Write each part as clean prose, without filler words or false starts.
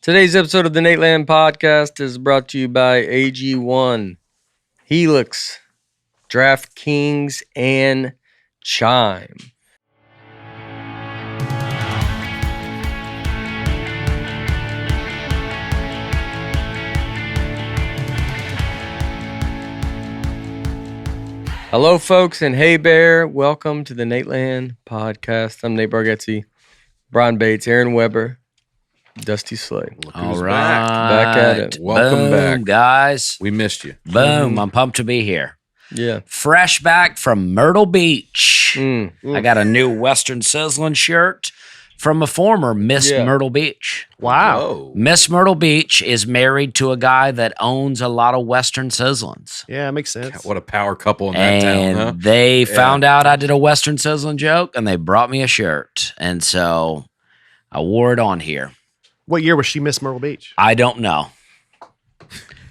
Today's episode of the Nateland podcast is brought to you by AG1, Helix, DraftKings, and Chime. Hello, folks, and hey, Bear. Welcome to the Nateland podcast. I'm Nate Bargatze, Brian Bates, Aaron Weber, Dusty Slay. All right. Back at it. Welcome back, guys. We missed you. Boom. I'm pumped to be here. Yeah. Fresh back from Myrtle Beach. I got a new Western Sizzling shirt from a former Miss Myrtle Beach. Wow. Whoa. Miss Myrtle Beach is married to a guy that owns a lot of Western Sizzlings. Yeah, it makes sense. What a power couple in that And town, huh? they found out I did a Western Sizzling joke, and they brought me a shirt. And so I wore it on here. What year was she Miss Myrtle Beach? I don't know.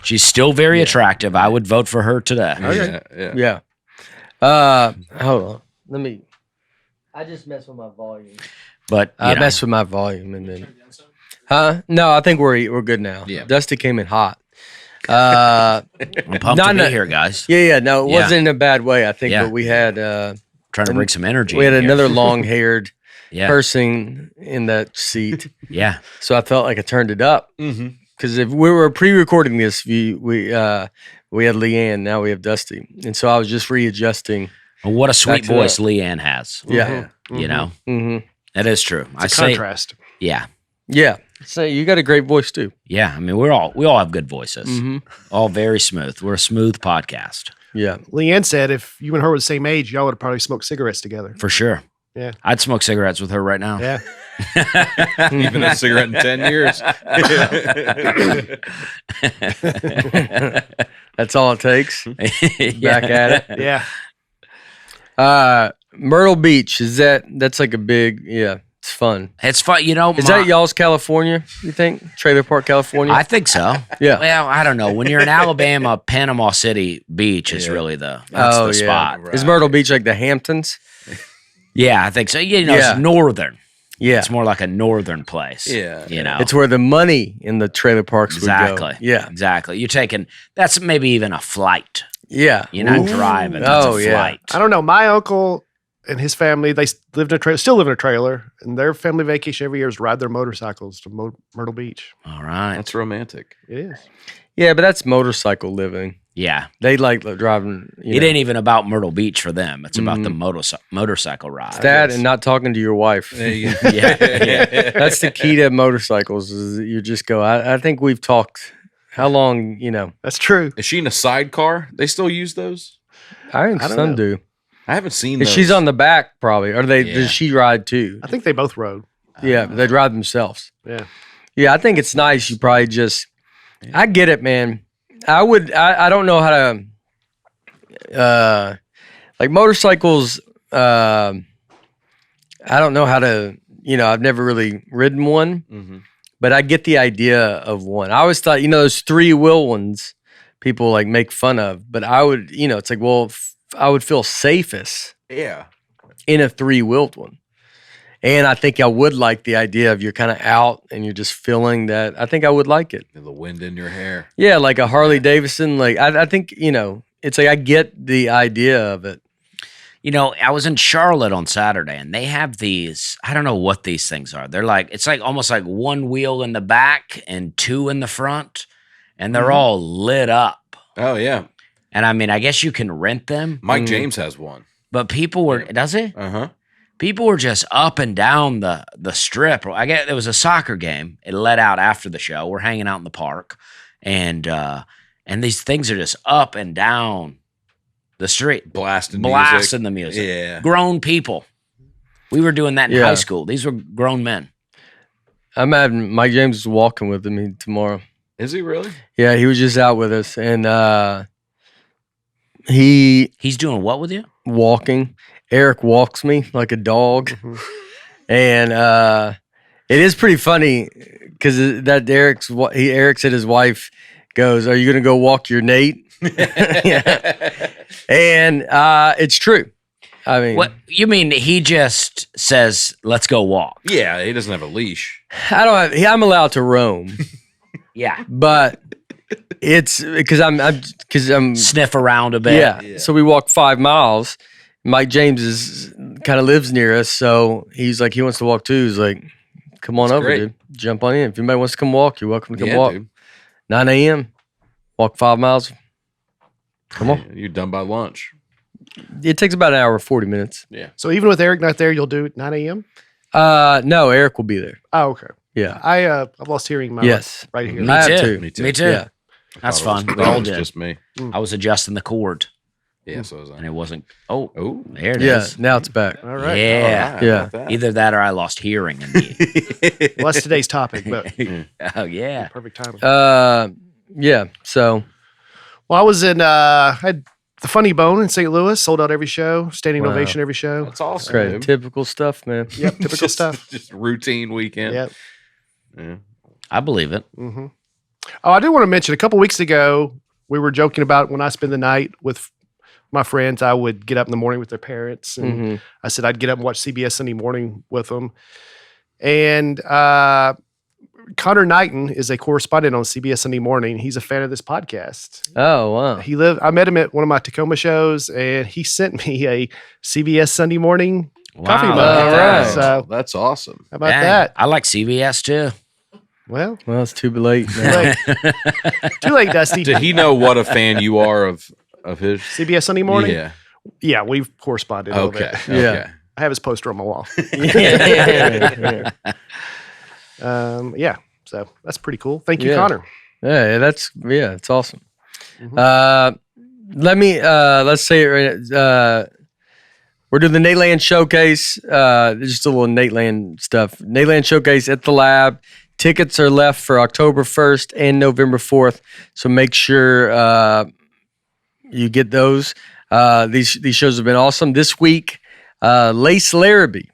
She's still very attractive. I would vote for her today. Okay. Yeah. Hold on. I just messed with my volume. But I messed with my volume and then. No, I think we're good now. Yeah. Dusty came in hot. I'm pumped to be here, guys. Yeah. No, it wasn't in a bad way, I think, Yeah. but we had Trying to bring some energy. we had in here. another long-haired Yeah. person in that seat. Yeah. So I felt like I turned it up. Mm-hmm. Because if we were pre-recording this, we had Leanne, now we have Dusty, and so I was just readjusting. Well, what a sweet Back to voice that. Leanne has. Yeah, You know, mm-hmm. that is true. I It's a say, contrast. yeah, Yeah. So you got a great voice too. yeah. I mean, we all have good voices. Mm-hmm. All very smooth. We're a smooth podcast Yeah, Leanne said if you and her were the same age, y'all would have probably smoked cigarettes together. for sure. Yeah. I'd smoke cigarettes with her right now. Yeah. Even a cigarette in 10 years. that's all it takes. Back at it. Yeah. Myrtle Beach that's like a big it's fun. It's fun. You know, Is that y'all's California? You think Trailer Park, California? I think so. Yeah. Well, I don't know. When you're in Alabama, Panama City Beach is really that's the spot. Right. Is Myrtle Beach like the Hamptons? Yeah, I think so. You know, Yeah. it's northern. Yeah, It's more like a northern place. Yeah. You know, it's where the money in the trailer parks would go. exactly. Yeah, Exactly. You're taking, that's maybe even a flight. yeah. You're not driving. That's Oh, a yeah. flight. I don't know. My uncle and his family, they lived in a trailer, still live in a trailer, and their family vacation every year is ride their motorcycles to Myrtle Beach. All right. That's romantic. It is. Yeah, but that's motorcycle living. Yeah. They like driving. It ain't even about Myrtle Beach for them. It's about the motorcycle ride. that and not talking to your wife. There you go. Yeah. That's the key to motorcycles. Is that you just go. I think we've talked. How long? That's true. Is she in a sidecar? They still use those? I think I don't some know. do. I haven't seen And those. she's on the back probably, or Yeah. does she ride too? I think they both rode. Yeah, they drive themselves. Yeah. Yeah, I think it's nice. You probably just. I get it, man. I don't know how to. Like motorcycles. I don't know how to. I've never really ridden one. Mm-hmm. But I get the idea of one. I always thought, those 3-wheel ones people like make fun of. But I would, it's like, well, I would feel safest Yeah. in a 3-wheeled one. And I think I would like the idea of you're kind of out and you're just feeling that. I think I would like it. The wind in your hair. Yeah, like a Harley Davidson. Like I think, it's like I get the idea of it. You know, I was in Charlotte on Saturday and they have these, I don't know what these things are. They're like, it's like almost like one wheel in the back and 2 in the front, and they're all lit up. Oh, yeah. And I mean, I guess you can rent them, Mike James has one. but people were, does he? Uh-huh. People were just up and down the strip. I guess there was a soccer game. It let out after the show. We're hanging out in the park, and these things are just up and down the street, Blasting the music. Yeah. Grown people. We were doing that in Yeah. high school. These were grown men. I'm having Mike James is walking with me tomorrow. Is he really? Yeah, he was just out with us, and He's doing what with you? walking. Eric walks me like a dog, and it is pretty funny because that Eric said his wife goes, "Are you going to go walk your Nate?" Yeah. And it's true. I mean, What you mean? He just says, "Let's go walk." Yeah, he doesn't have a leash. I don't have, I'm allowed to roam, Yeah, but it's because I'm sniff around a bit. yeah. So we walk 5 miles. Mike James is kind of lives near us, so he's like he wants to walk too. He's like, come on That's over, great. dude. Jump on in. If anybody wants to come walk, you're welcome to come Yeah, walk. dude. 9 a.m. Walk 5 miles. Come on. You're done by lunch. It takes about an hour, 40 minutes. Yeah. So even with Eric not there, you'll do it 9 a.m.? No, Eric will be there. Oh, okay. Yeah. I've lost hearing in my Yes. right here. Me I have too. to. Me too. Me too. Yeah. That's I thought fun. it was- We I thought all it was did. just me. I was adjusting the cord, Yeah, so was I. and it wasn't. Oh, Oh, there it Yeah. is. Now it's back. All right. Yeah. Yeah. Either that or I lost hearing in the. Well, that's today's topic, but Oh yeah. perfect timing. Yeah. So Well, I was in, I had the Funny Bone in St. Louis, sold out every show, standing Wow. ovation every show. That's awesome. great. dude. Typical stuff, man. Yep, typical Just- stuff. Just routine weekend. Yep. Yeah. I believe it. hmm Oh, I do want to mention a couple weeks ago, we were joking about when I spend the night with my friends, I would get up in the morning with their parents. And Mhm. I said I'd get up and watch CBS Sunday Morning with them. And Connor Knighton is a correspondent on CBS Sunday Morning. He's a fan of this podcast. Oh, wow. I met him at one of my Tacoma shows, and he sent me a CBS Sunday Morning coffee Wow. mug. All right. So That's awesome. how about Dang. that? I like CBS too. Well, Well, it's too late. too Now. late, too late, Dusty. Did he know what a fan you are of his? CBS Sunday Morning? Yeah. Yeah, we've corresponded a little Okay. bit. Yeah. Okay. I have his poster on my wall. Yeah. Yeah, so that's pretty cool. Thank you, Yeah. Connor. Yeah, it's awesome. Mhm. Let's say it right. We're doing the Nateland showcase. Just a little Nateland stuff. Nateland showcase at the lab. Tickets are left for October 1st and November 4th. So make sure you get those. These shows have been awesome. This week, Lace Larrabee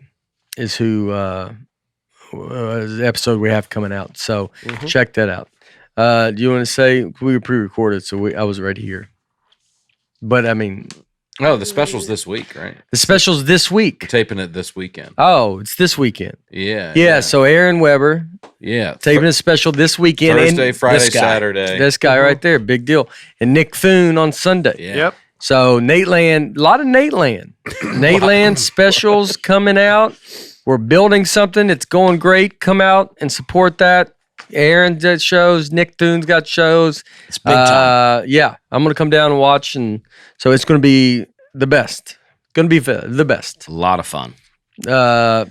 is who is the episode we have coming out. So Mhm. check that out. Do you want to say we were pre-recorded, so I was already here. But I mean, Oh, the special's this week, right? the special's this We're week. taping it this weekend. Oh, it's this weekend. Yeah. Yeah. So Aaron Weber yeah. taping a special this weekend. Thursday, and Friday, this guy. Saturday. This guy right there, big deal. And Nick Thune on Sunday. Yeah. Yep. So Nateland, a lot of Nateland. Nateland specials coming out. We're building something. It's going great. Come out and support that. Aaron's got shows. Nick Thune's got shows. It's big time. Yeah, I'm gonna come down and watch, and so it's gonna be the best. Gonna be the best. A lot of fun. Yeah,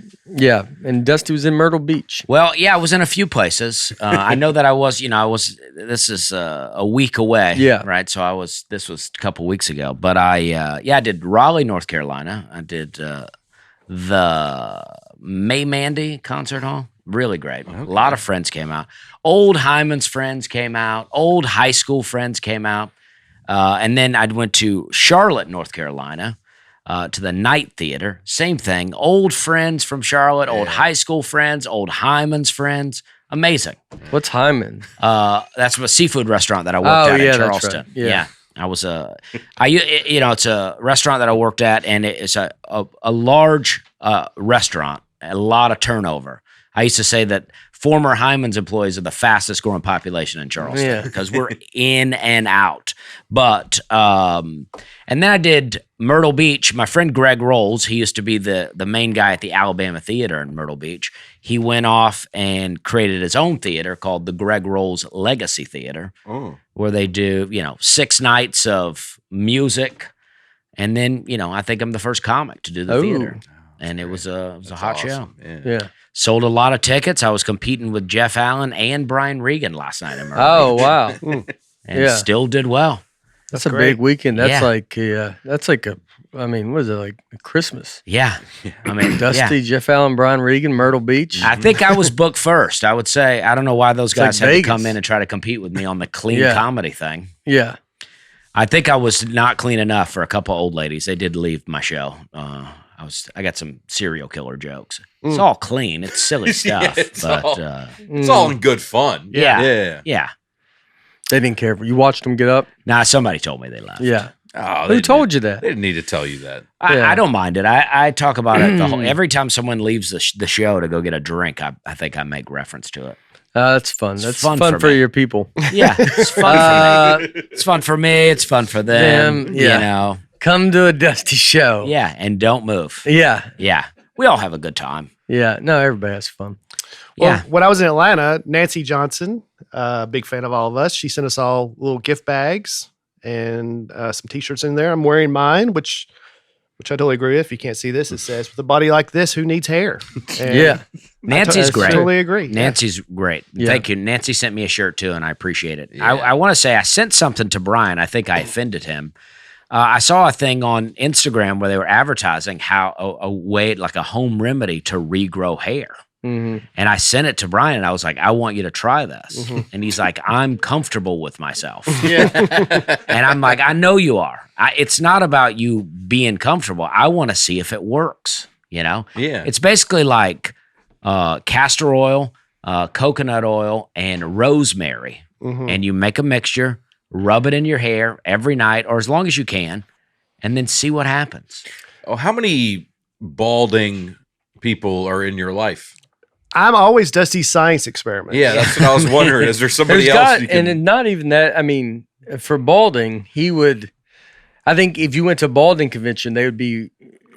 and Dusty was in Myrtle Beach. Well, yeah, I was in a few places. I know that I was. This is a week away. Yeah. Right. So this was a couple weeks ago. But I did Raleigh, North Carolina. I did the May Mandy Concert Hall. Really great. A lot of friends came out. Old Hyman's friends came out. Old high school friends came out. And then I went to Charlotte, North Carolina, to the Night Theater. Same thing. Old friends from Charlotte, old high school friends, old Hyman's friends. Amazing. What's Hyman? That's a seafood restaurant that I worked Oh, at yeah, in that's Charleston. right. Yeah. I was it's a restaurant that I worked at, and it's a large restaurant, a lot of turnover. I used to say that former Hyman's employees are the fastest growing population in Charleston Yeah. because we're in and out. But and then I did Myrtle Beach. My friend Greg Rolls, he used to be the main guy at the Alabama Theater in Myrtle Beach. He went off and created his own theater called the Greg Rolls Legacy Theater, Oh. where they do 6 nights of music, and then I think I'm the first comic to do the Oh. theater, and it was a hot show. Awesome. Yeah. Yeah. Sold a lot of tickets. I was competing with Jeff Allen and Brian Regan last night in Myrtle Oh Beach, wow, and yeah. still did well. that's a great. big weekend. That's Yeah. like a. I mean, what is it like Christmas? Yeah, I mean, Dusty, yeah. Jeff Allen, Brian Regan, Myrtle Beach. I think I was booked first. I would say I don't know why those like guys had to Vegas. come in and try to compete with me on the clean Yeah. comedy thing. Yeah. I think I was not clean enough for a couple old ladies. They did leave my show. I got some serial killer jokes. It's all clean. It's silly stuff, it's but all- Mm. It's all in good fun. Yeah. Yeah. yeah. They didn't care. You watched them get up. Nah, somebody told me they left. Yeah. Oh, Who told you that? They didn't need to tell you that. Yeah. I don't mind it. I talk about it every time someone leaves the show to go get a drink. I think I make reference to it. That's fun. It's That's fun fun for for me. your people. Yeah, it's fun for me. It's fun for me. It's fun for them. Them, yeah. You know. Come to a Dusty show. Yeah, and don't move. Yeah. Yeah, we all have a good time. Yeah. No, everybody has fun. Well, Yeah. when I was in Atlanta, Nancy Johnson, big fan of all of us, she sent us all little gift bags and some T-shirts in there. I'm wearing mine, which I totally agree with. If you can't see this, it says, "With a body like this, who needs hair?" And Yeah. Nancy's That's great. true. Totally agree. Yeah. Nancy's great. Yeah. Thank you. Nancy sent me a shirt too, and I appreciate it. Yeah. I want to say I sent something to Brian. I think I offended him. I saw a thing on Instagram where they were advertising how a way, like a home remedy to regrow hair. Mm-hmm. And I sent it to Brian, and I was like, I want you to try this. And he's like, I'm comfortable with myself. Yeah. And I'm like, I know you are. It's not about you being comfortable. I want to see if it works, you know? Yeah. It's basically like castor oil, coconut oil, and rosemary. And you make a mixture, rub it in your hair every night or as long as you can, and then see what happens. Oh, how many balding people are in your life? I'm always Dusty's science experiment. Yeah, that's what I was wondering. Is there somebody There's else? got, you can, and then not even that. I mean, for balding, he would. I think if you went to balding convention, they would be.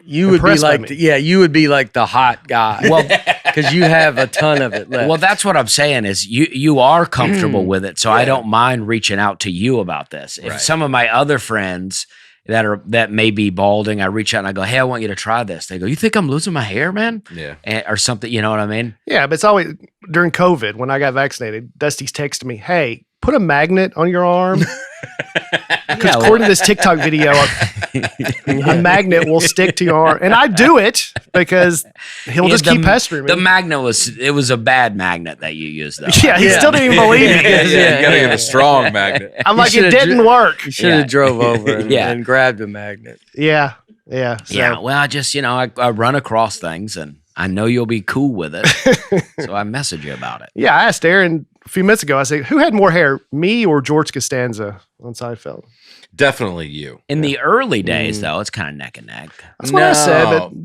You would be Impressed by like, me. you would be like the hot guy. Well, because you have a ton of it left. Well, that's what I'm saying is you are comfortable with it, so I don't mind reaching out to you about this. If Right. some of my other friends that may be balding, I reach out and I go, "Hey, I want you to try this." They go, "You think I'm losing my hair, man?" yeah. Or something. You know what I mean? Yeah, but it's always during COVID when I got vaccinated. Dusty's texting me, "Hey, put a magnet on your arm." Because according to this TikTok video, a magnet will stick to your arm, and I do it because he'll just keep pestering me. The magnet was a bad magnet that you used though. Yeah, he Yeah. still didn't even believe me. You gotta yeah. get a strong magnet. I'm like, it should've didn't work. you should have Yeah. drove over and, Yeah. and grabbed a magnet. Yeah, yeah, so, Yeah. Well, I just I run across things and I know you'll be cool with it, so I message you about it. yeah. I asked Aaron a few minutes ago. I said, "Who had more hair, me or George Costanza on Seinfeld?" Definitely you. In the early days, though, it's kind of neck and neck. That's what I said. But No,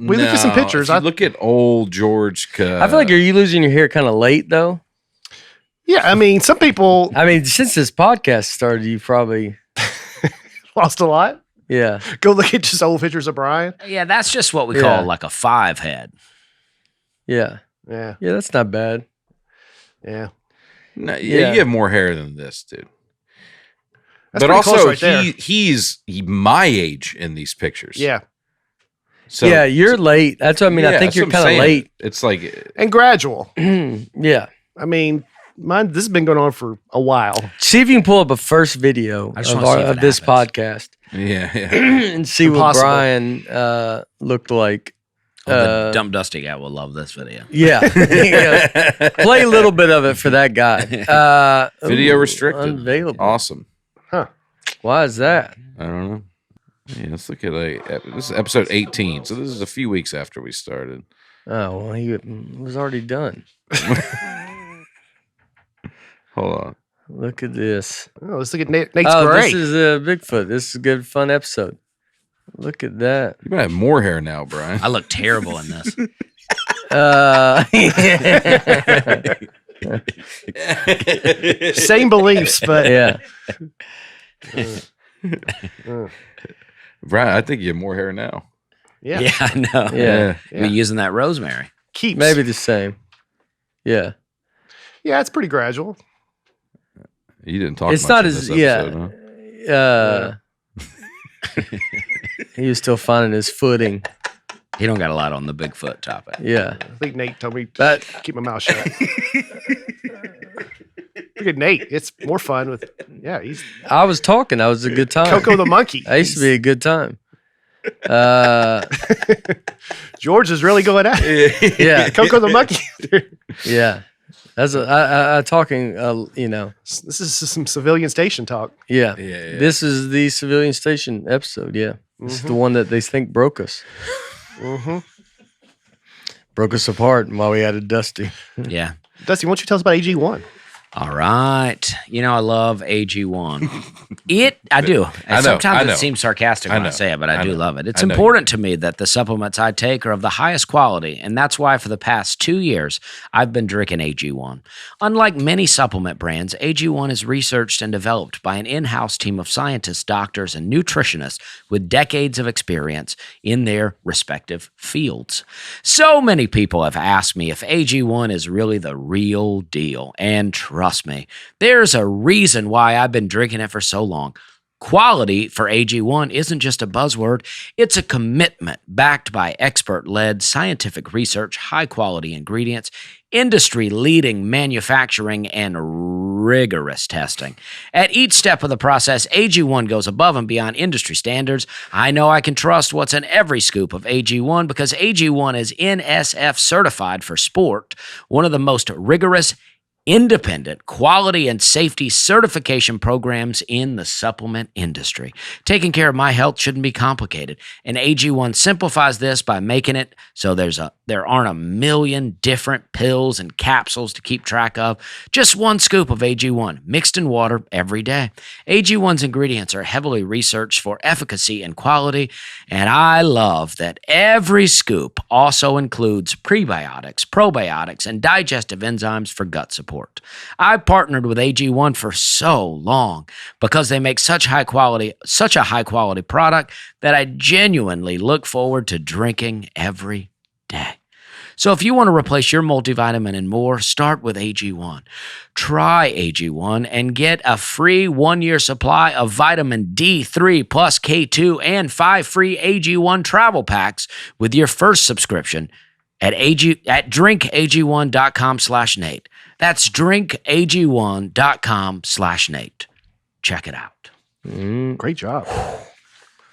we looked at some pictures. If you I- look at old George. I feel like you losing your hair kind of late, though. yeah, I mean, some people I mean, since this podcast started, you probably, lost a lot. yeah. Go look at just old pictures of Brian. Yeah, that's just what we Yeah. call like a 5 head. Yeah. Yeah, Yeah, that's not bad. yeah. No, Yeah. you have more hair than this, dude. That's but pretty close also, right there. he's my age in these pictures. Yeah, So yeah, you're late. That's what I mean. I yeah, think that's you're what I'm kind of saying. late. It's like and gradual. Yeah. I mean, mine. This has been going on for a while. See if you can pull up a first video I just of, wanna see if of it this happens. podcast yeah. and see what Impossible. Brian looked like. The Dumb Dusty guy will love this video. Yeah. Yeah. Play a little bit of it for that guy. Video ooh, restricted. Unavailable. Awesome. Why is that? I don't know. Yeah, let's look at this is episode 18. So this is a few weeks after we started. Oh, well, he was already done. Hold on. Look at this. Oh, let's look at Nate's Oh, great. this is Bigfoot. This is a good, fun episode. Look at that. You might have more hair now, Brian. I look terrible in this. Same beliefs, but Yeah. Brian, I think you have more hair now. yeah. Yeah, I know. Yeah. You're using that rosemary. Keeps. Maybe the same. Yeah. Yeah, it's pretty gradual. You didn't talk It's much not in as, this episode, yeah. He was still finding his footing. He don't got a lot on the Bigfoot topic. Yeah. I think Nate told me to That keep my mouth shut. Look at Nate. It's more fun with, yeah, he's I was talking. That was a good time. Coco the monkey. That used to be a good time. George is really going at it. Yeah. Coco the monkey. Yeah. That's I talking, This is some civilian station talk. yeah. Yeah. This is the civilian station episode. Yeah. This is the one that they think broke us. Mm-hmm. Broke us apart while we had a Dusty. Yeah. Dusty, why don't you tell us about AG1? All right. I love AG1. I do. And sometimes it seems sarcastic when I say it, but I do love it. It's important to me that the supplements I take are of the highest quality, and that's why for the past 2 years, I've been drinking AG1. Unlike many supplement brands, AG1 is researched and developed by an in-house team of scientists, doctors, and nutritionists with decades of experience in their respective fields. So many people have asked me if AG1 is really the real deal, and trust me, there's a reason why I've been drinking it for so long. Quality for AG1 isn't just a buzzword, it's a commitment backed by expert-led scientific research, high-quality ingredients, industry-leading manufacturing, and rigorous testing. At each step of the process, AG1 goes above and beyond industry standards. I know I can trust what's in every scoop of AG1 because AG1 is NSF certified for sport, one of the most rigorous independent quality and safety certification programs in the supplement industry. Taking care of my health shouldn't be complicated, and AG1 simplifies this by making it so there aren't a million different pills and capsules to keep track of. Just one scoop of AG1 mixed in water every day. AG1's ingredients are heavily researched for efficacy and quality, and I love that every scoop also includes prebiotics, probiotics, and digestive enzymes for gut support. I've partnered with AG1 for so long because they make such a high quality product that I genuinely look forward to drinking every day. So if you want to replace your multivitamin and more, start with AG1. Try AG1 and get a free 1-year supply of vitamin D3+K2 and 5 free AG1 travel packs with your first subscription at drinkag1.com/Nate. That's drinkag1.com/Nate. Check it out. Great job.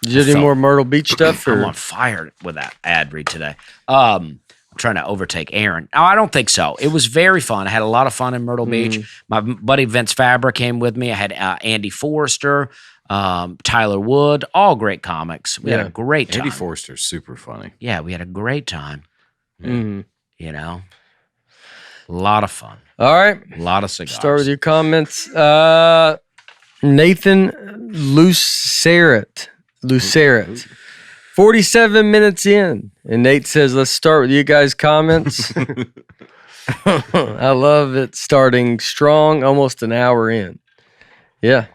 Did you do any more Myrtle Beach stuff? I'm on fire with that ad read today. I'm trying to overtake Aaron. No, I don't think so. It was very fun. I had a lot of fun in Myrtle Beach. My buddy Vince Fabra came with me. I had Andy Forrester, Tyler Wood, all great comics. We had a great time. Andy Forrester's super funny. Yeah, we had a great time. A lot of fun. All right. A lot of cigars. Start with your comments. Nathan Luceret. 47 minutes in. And Nate says, let's start with you guys' comments. I love it starting strong, almost an hour in. Yeah.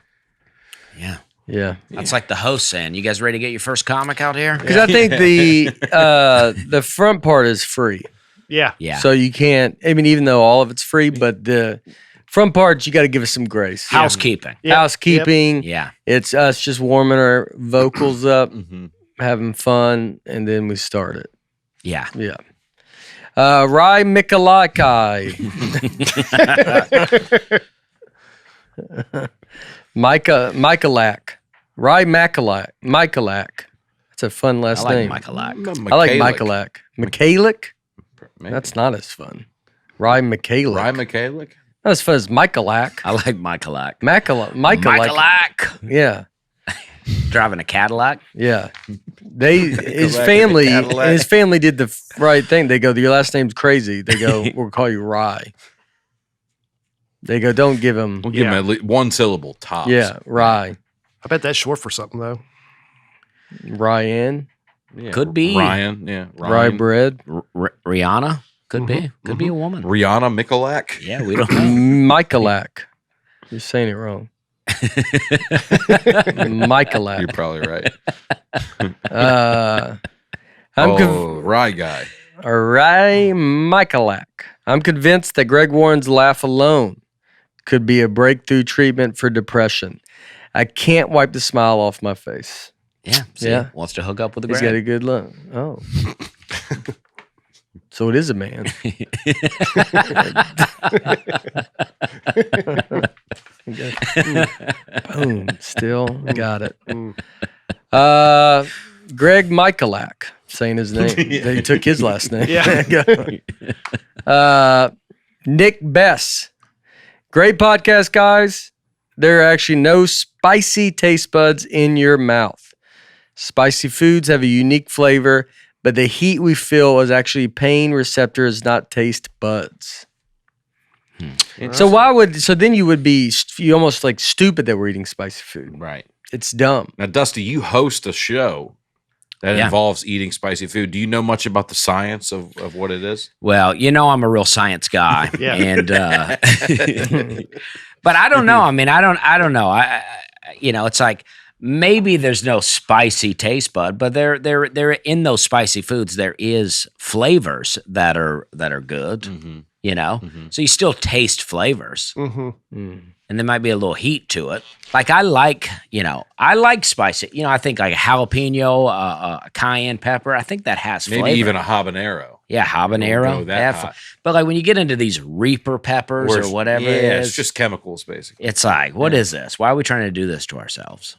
That's like the host saying, you guys ready to get your first comic out here? Because I think the front part is free. Yeah. So you can't, even though all of it's free, but the front part, you got to give us some grace. Housekeeping. Yep. Housekeeping. Yeah. It's us just warming our vocals up, having fun, and then we start it. Yeah. Rye Mikalaki. Michalak. Rye Michalak. That's a fun last name. Michalak. I like Michalak. Michalik? That's not as fun. Rye Michalik. Rye Michalik? Not as fun as Michalak. I like Michalak. Michalak. Yeah. Driving a Cadillac. Yeah. His family did the right thing. They go, your last name's crazy. They go, we'll call you Rye. They go, don't give him. We'll give him at least one syllable tops. Yeah, Rye. I bet that's short for something, though. Ryan. Yeah. Could be. Ryan, yeah. Rye bread. Rihanna. Could be. Could be a woman. Rihanna Michalak? Yeah, we don't know. Michalak. You're saying it wrong. Michalak. You're probably right. Rye guy. Rye Michalak. I'm convinced that Greg Warren's laugh alone could be a breakthrough treatment for depression. I can't wipe the smile off my face. Yeah. See, wants to hook up with a He's got a good look. Oh. So it is a man. Boom. Still got it. Greg Michalak, saying his name. He took his last name. Nick Bess. Great podcast, guys. There are actually no spicy taste buds in your mouth. Spicy foods have a unique flavor, but the heat we feel is actually pain receptors, not taste buds. So why would then you would be you almost like stupid that we're eating spicy food. Right. It's dumb. Now, Dusty, you host a show that involves eating spicy food. Do you know much about the science of what it is? Well, I'm a real science guy, Yeah. and but I don't know. I mean, I don't know. It's like maybe there's no spicy taste bud, but there in those spicy foods there is flavors that are good. Mm-hmm. So you still taste flavors, Mm-hmm. and there might be a little heat to it. Like I like spicy. I think like a jalapeno, cayenne pepper. I think that has Maybe flavor. even a habanero. Yeah, habanero. Don't go that hot. But like when you get into these Reaper peppers or whatever it is, it's just chemicals, basically. it's like, what is this? Why are we trying to do this to ourselves?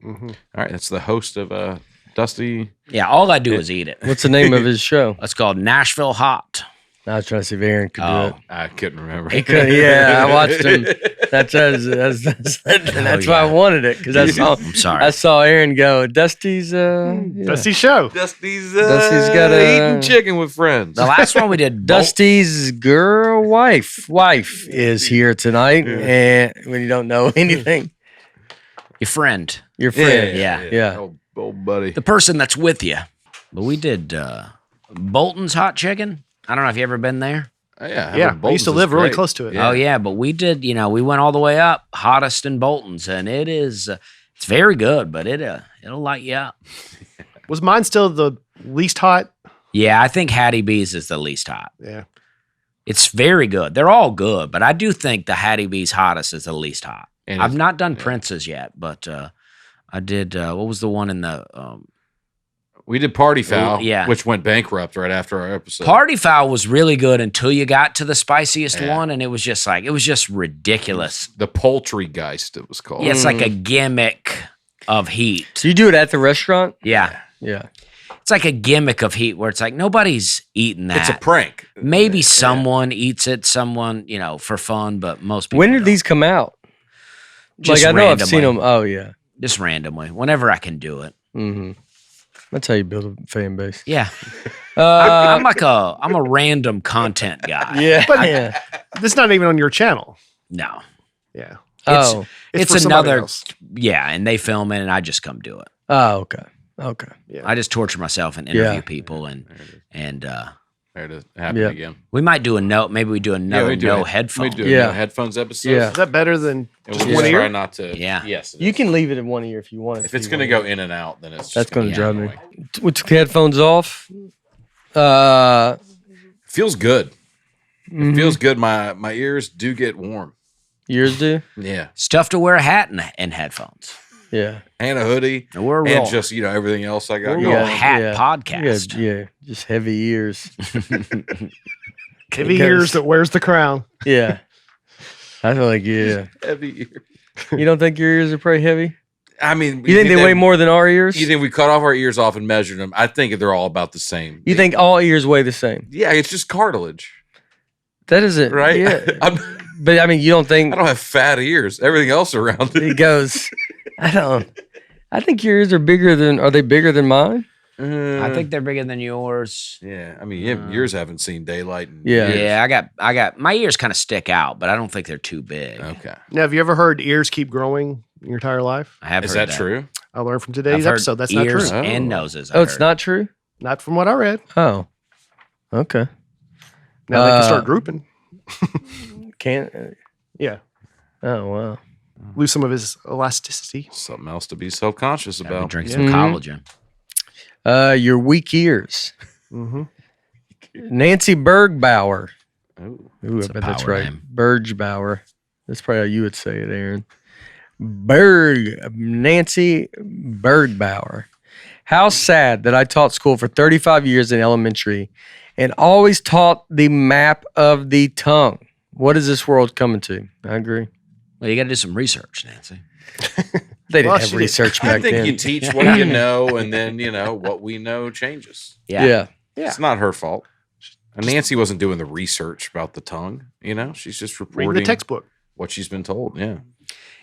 Mm-hmm. All right, that's the host of Dusty. Yeah, all I do is eat it. What's the name of his show? It's called Nashville Hot. I was trying to see if Aaron could do it. I couldn't remember. Yeah, I watched him. That's why I wanted it because I'm sorry. I saw Aaron go. Dusty's Dusty's show. Dusty's got eating chicken with friends. The last one we did, Dusty's wife is here tonight, and when you don't know anything, your friend, your friend, Yeah. Old buddy. the person that's with you. But we did Bolton's Hot Chicken. I don't know if you ever been there. Yeah, I used to live really close to it. Oh yeah, but we did. We went all the way up, hottest in Bolton's, and it is. It's very good, but it'll light you up. Was mine still the least hot? Yeah, I think Hattie B's is the least hot. Yeah. It's very good. They're all good, but I do think the Hattie B's hottest is the least hot. And I've not done Prince's yet, but I did. What was the one in the we did Party Foul, Yeah. which went bankrupt right after our episode. Party Foul was really good until you got to the spiciest one, and it was just ridiculous. The Poultrygeist, it was called. Yeah, it's like a gimmick of heat. So you do it at the restaurant? Yeah. Yeah. It's like a gimmick of heat where it's like nobody's eating that. It's a prank. Maybe someone eats it, someone, for fun, but most people When did don't. these come out? Just I know I've seen randomly. them. Oh yeah. Just randomly, whenever I can do it. Mm-hmm. That's how you build a fan base. Yeah. I'm a random content guy. Yeah. But this is not even on your channel. No. Yeah. It's for somebody another, else. yeah, and they film it and I just come do it. Oh, okay. Okay. Yeah. I just torture myself and interview people and There it happened again. we might do maybe we do another we do no it. headphones. We do Yeah. a headphones episode. Yeah. Is that better than And just we'll one just try ear? not to. Yeah. Yes. it You is. can leave it in one ear if you want. If it's going to go in and out, then it's That's just going to be drive me. annoying. We took the headphones off. Feels good. Mhm. It feels good. My ears do get warm. Yours do? Yeah. It's tough to wear a hat and headphones. Yeah. And a hoodie. We're a And real, just, everything else I got we're a going. real on. hat podcast. Yeah. Just heavy ears. Heavy It goes- ears that wears the crown. Yeah. I feel like, yeah. Heavy ear. You don't think your ears are pretty heavy? I mean, You think they weigh more than our ears? You think we cut off our ears off and measured them? I think they're all about the same. You think all ears weigh the same? Yeah, it's just cartilage, That isn't right? Yeah. I But I mean, you don't think don't have fat ears. Everything else around it. it goes? I think your ears are bigger than. Are they bigger than mine? I think they're bigger than yours. Yeah, I mean, yours haven't seen daylight. In Yeah. years. Yeah, I got my ears kind of stick out, but I don't think they're too big. Okay. Now, have you ever heard ears keep growing your entire life? I have Is heard that true? I learned from I've today's heard episode. That's not ears true. and Oh. noses. Oh, I've it's heard. not true. Not from what I read. Oh, okay. Now they can start drooping. Can't. Yeah. Oh wow. Lose some of his elasticity. Something else to be self-conscious Gotta be about. drinking Yeah. some Mhm. collagen. Your weak ears. Mm-hmm. Nancy Bergbauer. Oh. Ooh, I It's a bet that's power right. name. Bergbauer. That's probably how you would say it, Aaron. Nancy Bergbauer. How sad that I taught school for 35 years in elementary and always taught the map of the tongue. What is this world coming to? I agree. Well, you got to do some research, Nancy. They didn't Well, have she- research I back think then. you teach what you know, and then what we know changes. Yeah. Yeah. It's not her fault. And Nancy wasn't doing the research about the tongue. She's just Reading reporting the textbook. what she's been told. Yeah.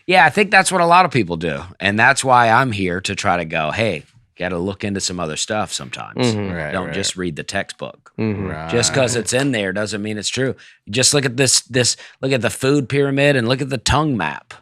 Yeah, I think that's what a lot of people do. And that's why I'm here to try to go, hey, Got to look into some other stuff sometimes. Right, Don't right. just read the textbook. Right. Just because it's in there doesn't mean it's true. Just look at this. Look at the food pyramid and look at the tongue map.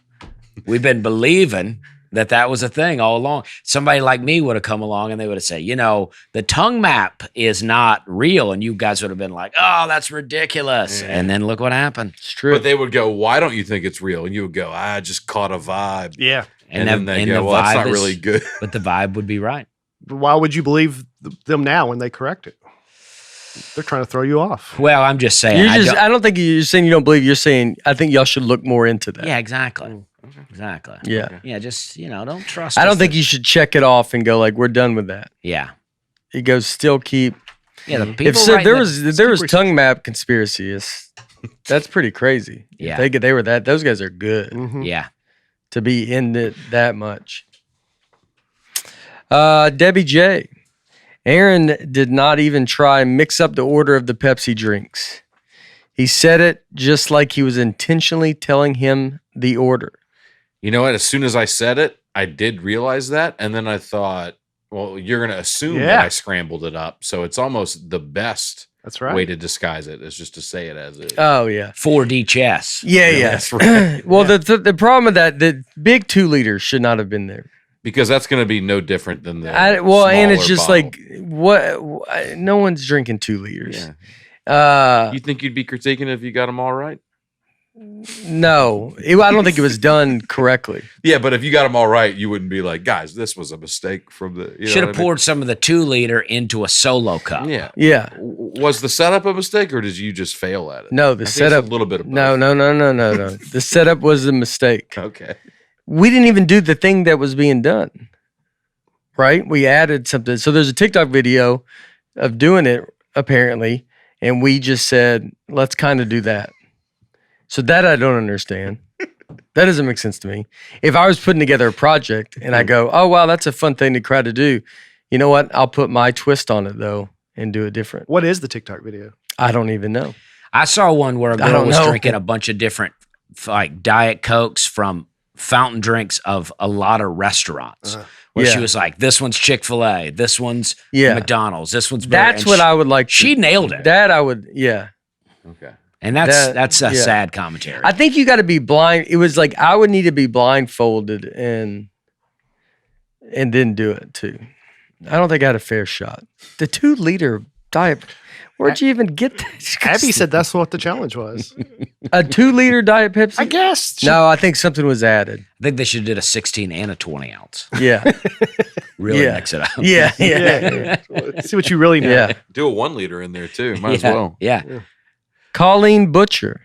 We've been believing that was a thing all along. Somebody like me would have come along and they would have said, the tongue map is not real. And you guys would have been like, oh, that's ridiculous. And then look what happened. It's true. But they would go, why don't you think it's real? And you would go, I just caught a vibe. Yeah. And then they go, well, that's not really good. But the vibe would be right. Why would you believe them now when they correct it? They're trying to throw you off. Well, I'm just saying. I don't think you're saying you don't believe. You're saying I think y'all should look more into that. Yeah, exactly. Exactly. Yeah. Okay. Yeah, just, don't trust I us don't think you should check it off and go like, we're done with that. Yeah. It goes still keep. Yeah, the people If so, writing there was tongue map conspiracy, that's pretty crazy. Yeah. If they were that. Those guys are good Yeah. to be in it that much. Debbie J. Aaron did not even try mix up the order of the Pepsi drinks. He said it just like he was intentionally telling him the order. You know what? As soon as I said it, I did realize that. And then I thought, well, you're going to assume that I scrambled it up. So it's almost the best That's right. way to disguise it is just to say it as is. Oh, yeah. 4D chess. Yeah. That's right. Well, the problem with that, the big 2 liters should not have been there. Because that's going to be no different than the and it's smaller just bottle. like, what? No one's drinking 2 liters. Yeah. You think you'd be critiquing if you got them all right? No. I don't think it was done correctly. Yeah, but if you got them all right, you wouldn't be like, guys, this was a mistake from the... Should have poured some of the 2 liter into a solo cup. Yeah. Yeah. Was the setup a mistake or did you just fail at it? No, I the think it's setup. a little bit of both. No. The setup was a mistake. Okay. We didn't even do the thing that was being done. Right? We added something. So there's a TikTok video of doing it, apparently, and we just said, let's kind of do that. So that I don't understand. That doesn't make sense to me. If I was putting together a project and I go, oh, wow, that's a fun thing to try to do. You know what? I'll put my twist on it, though, and do it different. What is the TikTok video? I don't even know. I saw one where a girl don't was know. drinking a bunch of different like Diet Cokes from fountain drinks of a lot of restaurants. Where Yeah. she was like, this one's Chick-fil-A, this one's McDonald's, this one's Burger. That's And what I would like. She nailed it. That I would, yeah. Okay. And that's a yeah. sad commentary. I think you got to be blind. It was like I would need to be blindfolded and then do it too. I don't think I had a fair shot. The 2 liter diet. Where'd you even get that? Abby said that's what the challenge was. A 2 liter Diet Pepsi? I guess. No, I think something was added. I think they should have did a 16 and a 20 ounce. Yeah. Really Yeah. mix it up. Yeah. Yeah. See what you really know. Yeah. Do a 1 liter in there too. Might as well. Yeah. Colleen Butcher.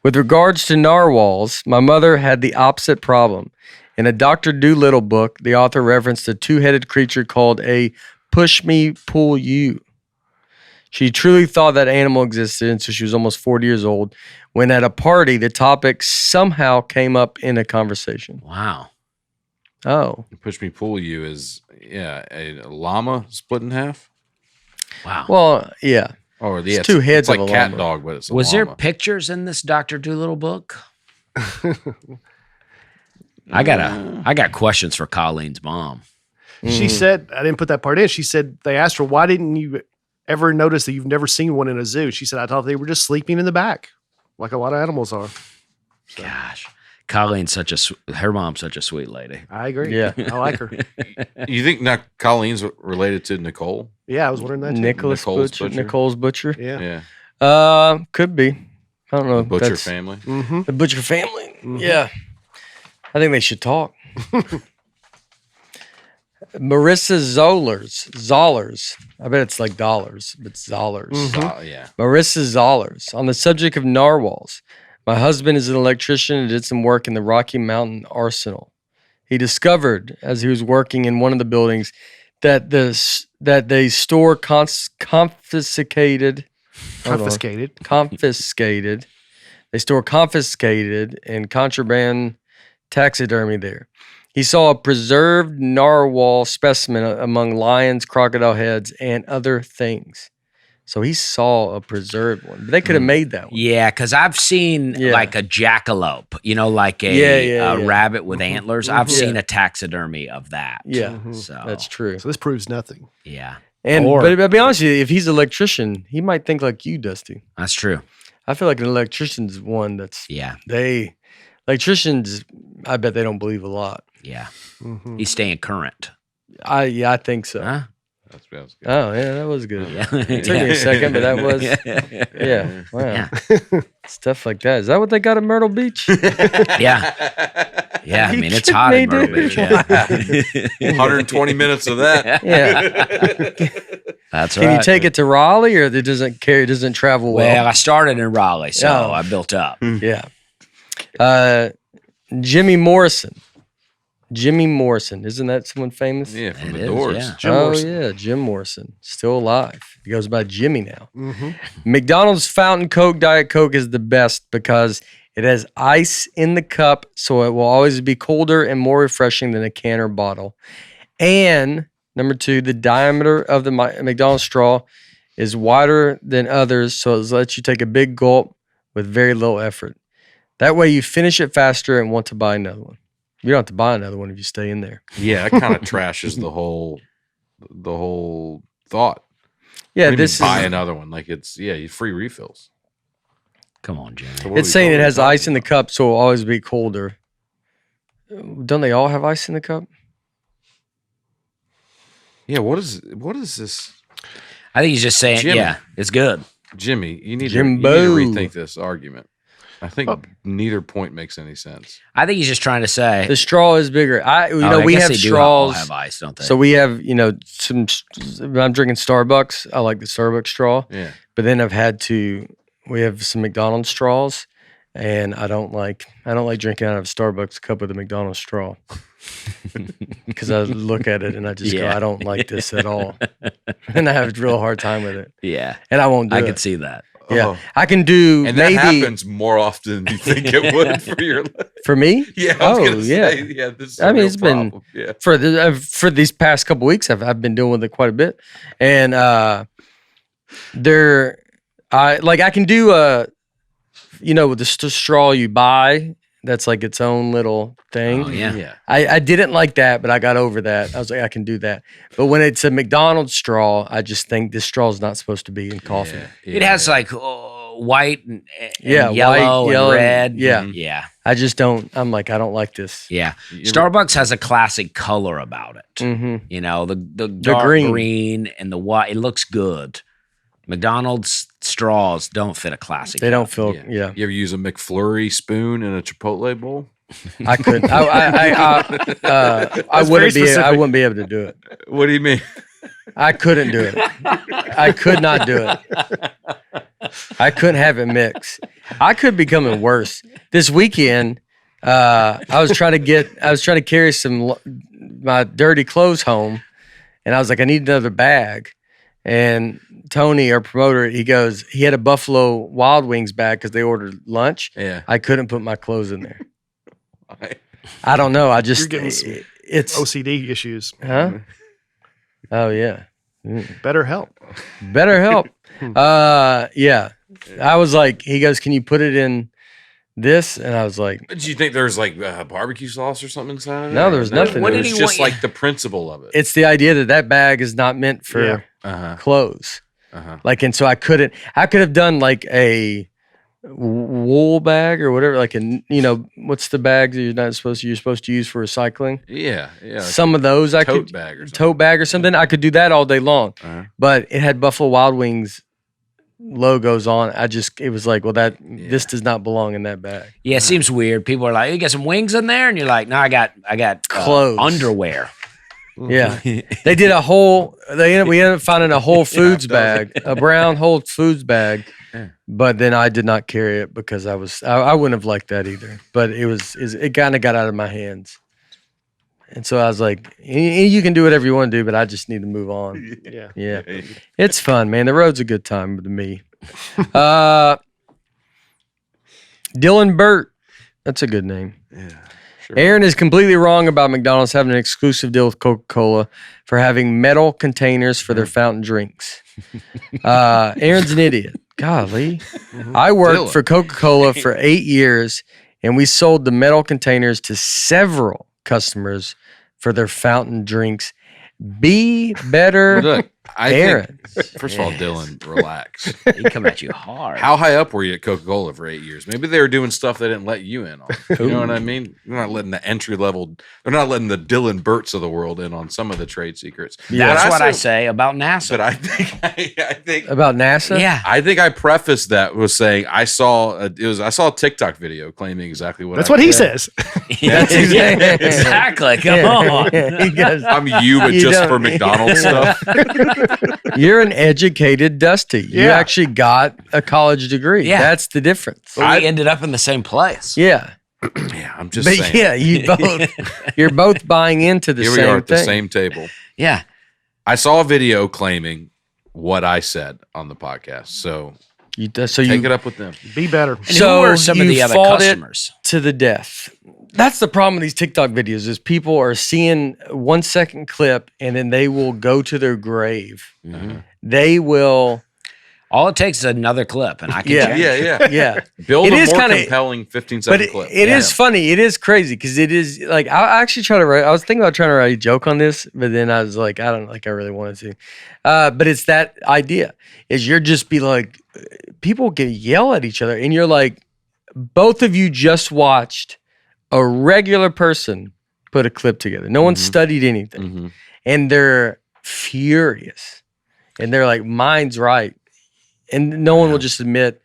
With regards to narwhals, my mother had the opposite problem. In a Dr. Dolittle book, the author referenced a 2-headed creature called a push me, pull you. She truly thought that animal existed, and so she was almost 40 years old when at a party, the topic somehow came up in a conversation. Wow. Oh. Push me, pull you is, a llama split in half. Wow. Well, yeah. Or It's 2 heads it's like of a cat llama. dog, but it's a Was there llama. pictures in this Dr. Dolittle book? I got questions for Colleen's mom. She said, I didn't put that part in. She said, they asked her, why didn't you ever notice that you've never seen one in a zoo? She said, I thought they were just sleeping in the back, like a lot of animals are. Gosh. Colleen's her mom's such a sweet lady. I agree. Yeah. I like her. You think now Colleen's related to Nicole? Yeah, I was wondering that too. Nicole's Butcher. Yeah. Yeah. Could be. I don't know. The Butcher That's- family. Mm-hmm. The Butcher family. Yeah. I think they should talk. Marissa Zollers. I bet it's like dollars, but Zollers. Yeah. Marissa Zollers. On the subject of narwhals, my husband is an electrician and did some work in the Rocky Mountain Arsenal. He discovered, as he was working in one of the buildings, that they store confiscated. They store confiscated and contraband taxidermy there. He saw a preserved narwhal specimen among lions, crocodile heads, and other things. So he saw a preserved one, but they could have made that one. Yeah, because I've seen like a jackalope, like a rabbit with antlers. I've seen a taxidermy of that. Yeah, So that's true. So this proves nothing. Yeah. But I'll be honest with you, if he's an electrician, he might think like you, Dusty. That's true. I feel like an electrician's one that's electricians. I bet they don't believe a lot. Yeah, he's staying current. I think so. Huh? That was good. Oh yeah, that was good. Yeah. It took me a second, but that was wow. Stuff like that. Is that what they got at Myrtle Beach? Yeah, I mean it's hot in Myrtle Beach. Yeah. 120 minutes of that. Yeah. That's right. Can you take it to Raleigh, or it doesn't travel well? Well, I started in Raleigh, so I built up. Yeah. Jimmy Morrison. Isn't that someone famous? Yeah, from It the is, Doors. yeah. Jim Morrison. Yeah, Jim Morrison, still alive. He goes by Jimmy now. McDonald's Fountain Coke Diet Coke is the best because it has ice in the cup, so it will always be colder and more refreshing than a can or bottle. And number 2, the diameter of the McDonald's straw is wider than others, so it lets you take a big gulp with very little effort. That way you finish it faster and want to buy another one. You don't have to buy another one if you stay in there. Yeah, it kind of trashes the whole thought. Yeah, What do you this mean buy is another one. Like it's free refills. Come on, Jimmy. So what are it's we saying it has talking ice in the about? cup, so it'll always be colder. Don't they all have ice in the cup? Yeah, what is this? I think he's just saying, Jimmy. it's good. Jimmy, you need to Jimbo. rethink this argument. I think neither point makes any sense. I think he's just trying to say. The straw is bigger. I we guess have they do all straws. have ice, don't they? So we have, some. When I'm drinking Starbucks, I like the Starbucks straw. Yeah. But then we have some McDonald's straws, and I don't like drinking out of a Starbucks cup with a McDonald's straw. Because I look at it and I just go, I don't like this at all. And I have a real hard time with it. yeah, And I won't do I it. could see that. Yeah. Oh. I can do And maybe that happens more often than you think it would for your life. for me. Yeah, I was gonna yeah. say, yeah. This is I a mean, real it's been- problem. Yeah. For these past couple weeks, I've been dealing with it quite a bit, and I can do with the straw you buy. That's like its own little thing. Oh, yeah. Yeah. I didn't like that, but I got over that. I was like, I can do that. But when it's a McDonald's straw, I just think this straw is not supposed to be in coffee. It has like white and Yeah, yellow, white, yellow, and red. yeah. Yeah. I just don't. I'm like, I don't like this. Yeah. Starbucks has a classic color about it. Mm-hmm. The dark green. green and the white. It looks good. McDonald's straws don't fit a classic. They don't feel. Yeah. You ever use a McFlurry spoon in a Chipotle bowl? I couldn't. I wouldn't be. I wouldn't be able to do it. What do you mean? I couldn't do it. I could not do it. I couldn't have it mixed. I could be coming worse. This weekend, I was trying to carry my dirty clothes home, and I was like, I need another bag. And Tony, our promoter, he had a Buffalo Wild Wings bag because they ordered lunch. Yeah. I couldn't put my clothes in there. I don't know. I just You're getting some it's OCD issues. huh? Oh yeah. Better help. Better help. Yeah. I was like, he goes, can you put it in this? And I was like, Do you think there's like barbecue sauce or something inside of it? No, there's nothing. What It did was he just want you- like the principle of it. it's the idea that bag is not meant for Uh-huh. clothes. Uh-huh. Like, and so I could have done like a wool bag or whatever, like what's the bag that you're supposed to use for recycling? Yeah. Yeah. Some of those I tote could bag or something. tote bag or something. I could do that all day long. Uh-huh. But it had Buffalo Wild Wings logos on. It was like, well, this does not belong in that bag. Yeah, it seems weird. People are like, "You got some wings in there," and you're like, "No, I got Clothes. underwear." Yeah, they did we ended up finding a Whole Foods bag, a brown Whole Foods bag, but then I did not carry it because I wouldn't have liked that either. But it kind of got out of my hands, and so I was like, you can do whatever you want to do, but I just need to move on. Yeah, it's fun, man. The road's a good time to me. Dylan Burt, that's a good name. Yeah. Sure. Aaron is completely wrong about McDonald's having an exclusive deal with Coca-Cola for having metal containers for their fountain drinks. Aaron's an idiot. Golly. I worked Dylan. for Coca-Cola for 8 years, and we sold the metal containers to several customers for their fountain drinks. Be better, Look, I Aaron. think, first of all, Dylan, relax. He come at you hard. How high up were you at Coca-Cola for 8 years? Maybe they were doing stuff they didn't let you in on. You know what I mean? They're not letting the entry level, they're not letting the Dylan Burts of the world in on some of the trade secrets. That's But what I say about NASA. But I think About NASA? yeah. I think I prefaced that with saying I saw a TikTok video claiming exactly what That's I what he said. says. That's exactly. Exactly. Come on. He goes, I'm you, but You just don't- for McDonald's stuff. You're an educated Dusty. You Yeah. actually got a college degree. Yeah. That's the difference. But we ended up in the same place. Yeah. Yeah, I'm just But saying. yeah, you're both buying into the Here same we are at the thing. same table. Yeah. I saw a video claiming what I said on the podcast. So So take you it up with them. Be better. And So who were some of you the other fought it customers? to the death. That's the problem with these TikTok videos is people are seeing 1 second clip and then they will go to their grave. Mhm. They will, All it takes is another clip, and I can Yeah. change Yeah, it. yeah. yeah. Build It a is more kinda- compelling 15 But second clip. it is funny. It is crazy because it is like I actually try to write. I was thinking about trying to write a joke on this, but then I was like, I don't like I really wanted to. But it's that idea is you're just be like, people can yell at each other, and you're like, both of you just watched a regular person put a clip together. No one studied anything, Mhm. and they're furious, and they're like, mine's right, and no one will just admit.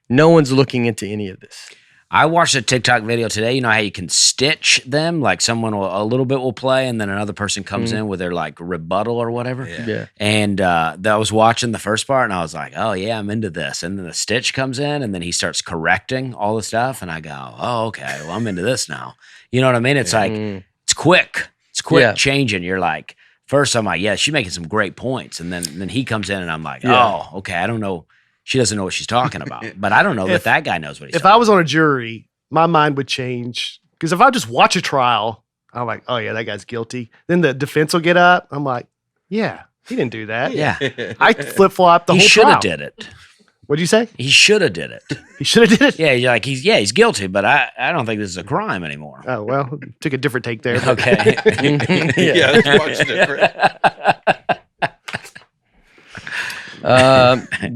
No one's looking into any of this. I watched a TikTok video today. You know how you can stitch them? Like someone will, a little bit will play, and then another person comes in with their like rebuttal or whatever. Yeah. And I was watching the first part, and I was like, "Oh yeah, I'm into this." And then the stitch comes in, and then he starts correcting all the stuff, and I go, "Oh okay, well I'm into this now." You know what I mean? It's like it's quick. It's quick Yeah. changing. You're like, first I'm like, "Yeah, she's making some great points," and then he comes in, and I'm like, Yeah. "Oh okay, I don't know." She doesn't know what she's talking about, but I don't know that guy knows what he's If talking I was on a jury, my mind would change. Because if I just watch a trial, I'm like, oh, yeah, that guy's guilty. Then the defense will get up. I'm like, yeah, he didn't do that. Yeah. I flip-flop the He whole should trial. have did it. What'd you say? He should have did it. He should have did it? Yeah, you're like he's guilty, but I don't think this is a crime anymore. Oh, well, took a different take there. Okay. Yeah, that's much different.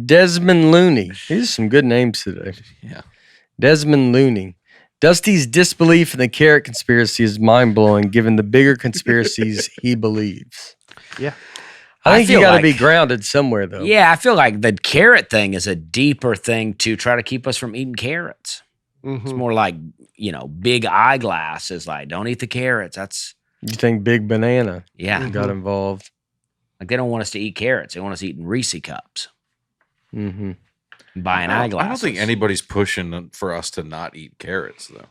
Desmond Looney. These are some good names today. Yeah. Desmond Looney. Dusty's disbelief in the carrot conspiracy is mind blowing given the bigger conspiracies he believes. Yeah. I think you feel got to like- be grounded somewhere, though. Yeah, I feel like the carrot thing is a deeper thing to try to keep us from eating carrots. It's Mhm. more like, big eyeglass is like, don't eat the carrots. That's, You think Big Banana yeah. got involved? Like they don't want us to eat carrots. They want us eating Reese cups, Mm-hmm. buying I eyeglasses. don't think anybody's pushing for us to not eat carrots, though.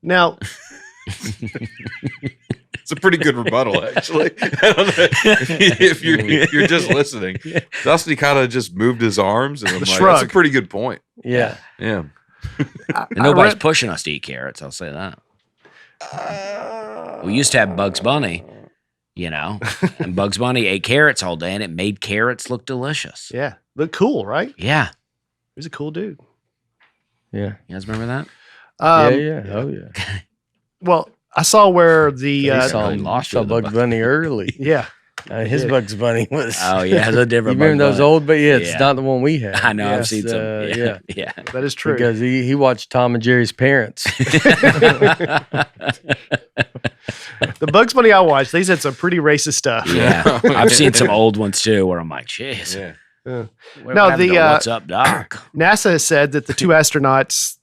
Now, It's a pretty good rebuttal, actually. I don't know if you're just listening. Dusty kind of just moved his arms, and I'm like, shrug. that's a pretty good point. Yeah. Yeah. And nobody's pushing us to eat carrots. I'll say that. We used to have Bugs Bunny, and Bugs Bunny ate carrots all day, and it made carrots look delicious. yeah, look cool, right? Yeah. He's a cool dude. Yeah. You guys remember that? Yeah. Oh, yeah. Well, I saw where the He saw, really lost saw you with the Bugs Bunny early. yeah. His did. Bugs Bunny was. Oh, yeah. It's a You different remember Bugs those Bunny. old, but yeah, it's Yeah. not the one we had. I know. I've Yes, seen some. Yeah. Yeah. That is true. Because he watched Tom and Jerry's parents. The Bugs Bunny I watched, they said some pretty racist stuff. Yeah. I've seen some old ones too where I'm like, jeez. Yeah. What No, happened the, to What's up, Doc? NASA has said that the two astronauts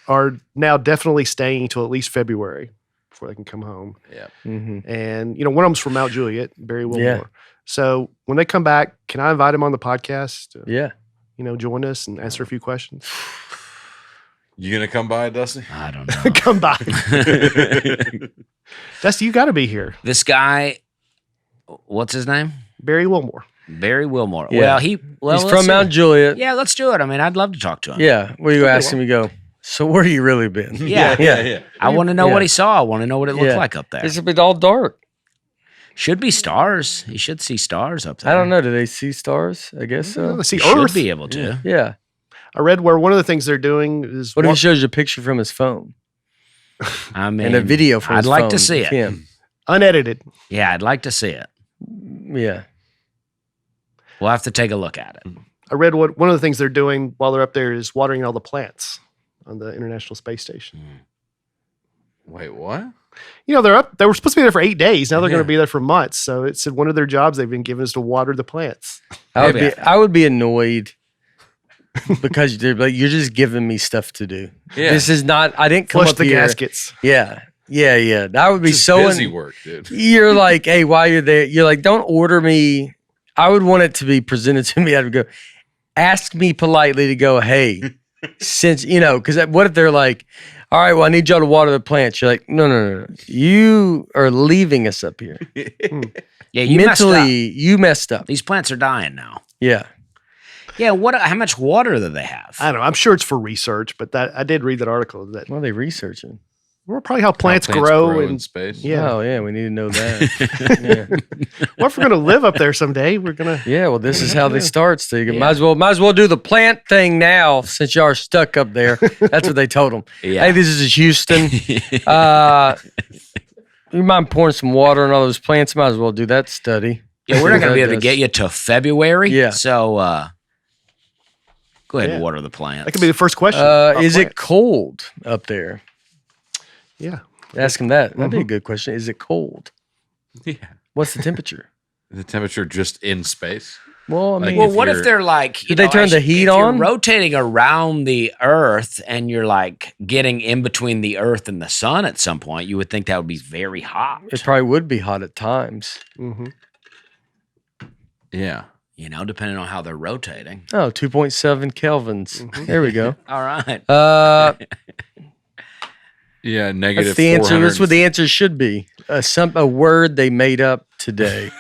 are now definitely staying until at least February before they can come home. Yeah. hmm And, one of them's from Mount Juliet, Barry Wilmore. Yeah. So when they come back, can I invite him on the podcast to, Yeah. join us and answer a few questions? You gonna come by, Dusty? I don't know. Come by. Dusty, you got to be here. This guy, what's his name? Barry Wilmore. Barry Wilmore. Yeah. Well, He's let's from see. Mount Juliet. Yeah, let's do it. I mean, I'd love to talk to him. Yeah. Where you ask him, you go, so where you really been? Yeah. Yeah. I want to know Yeah. what he saw. I want to know what it looked Yeah. like up there. It's all dark. Should be stars. You should see stars up there. I don't know. Do they see stars? I guess so. Let's see, You should Earth. be able to. Yeah. I read where one of the things they're doing is What if he shows you a picture from his phone I mean, and a video from I'd his like phone to see of it. him? unedited. Yeah, I'd like to see it. Yeah. We'll have to take a look at it. I read one of the things they're doing while they're up there is watering all the plants on the International Space Station. Wait, what? You know, they're up. They were supposed to be there for 8 days. Now they're going Yeah. to be there for months. So it said one of their jobs they've been given is to water the plants. I would be annoyed because you're just giving me stuff to do. Yeah. This is not. I didn't come Flush up the here. gaskets. Yeah. That would be Just so busy work, dude. You're like, hey, while you're there, you're like, don't order me. I would want it to be presented to me. I would go, ask me politely to go, hey, since, because what if they're like, all right, well, I need y'all to water the plants. You're like, no. You are leaving us up here. Yeah, you messed up. Mentally, you messed up. These plants are dying now. Yeah. Yeah, how much water do they have? I don't know. I'm sure it's for research, but I did read that article that What are they researching? well, probably how plants grow in and space. yeah. Oh, yeah, we need to know that. Well, if we're going to live up there someday, we're going to. Yeah, well, this is how they start. So you might as well do the plant thing now since y'all are stuck up there. That's what they told them. Yeah. Hey, this is Houston. You mind pouring some water on all those plants? Might as well do that study. Yeah, we're not going to be able to That get you to February. Yeah. So go ahead and Yeah. water the plants. That could be the first question. does. Is it plants. cold up there? Yeah. Ask him that. That'd be a good question. Is it cold? Yeah. What's the temperature? The temperature just in space. Well, I Like, mean, Well, if what if you're- they're like, Did they turn the heat if on? You're rotating around the Earth and you're like getting in between the Earth and the sun at some point, you would think that would be very hot. it probably would be hot at times. Mm-hmm. Yeah. Depending on how they're rotating. Oh, 2.7 kelvins. Mm-hmm. There we go. All right. Yeah. Negative. That's the answer. That's what 400 the answer should be. A word they made up today.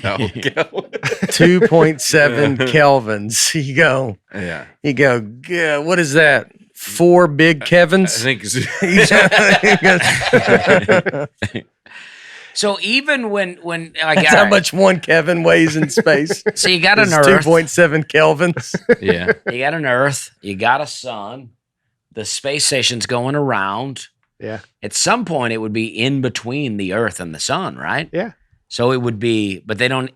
No. 2.7 kelvins. You go, "Yeah, what is that? 4 big I Kevins? think. So even when like That's all how right, much one Kevin weighs in space. so you got an It's Earth, 2.7 kelvins. Yeah. you got an Earth, you got a sun, the space station's going around. Yeah. At some point, it would be in between the Earth and the sun, right? Yeah. So it would be, but they don't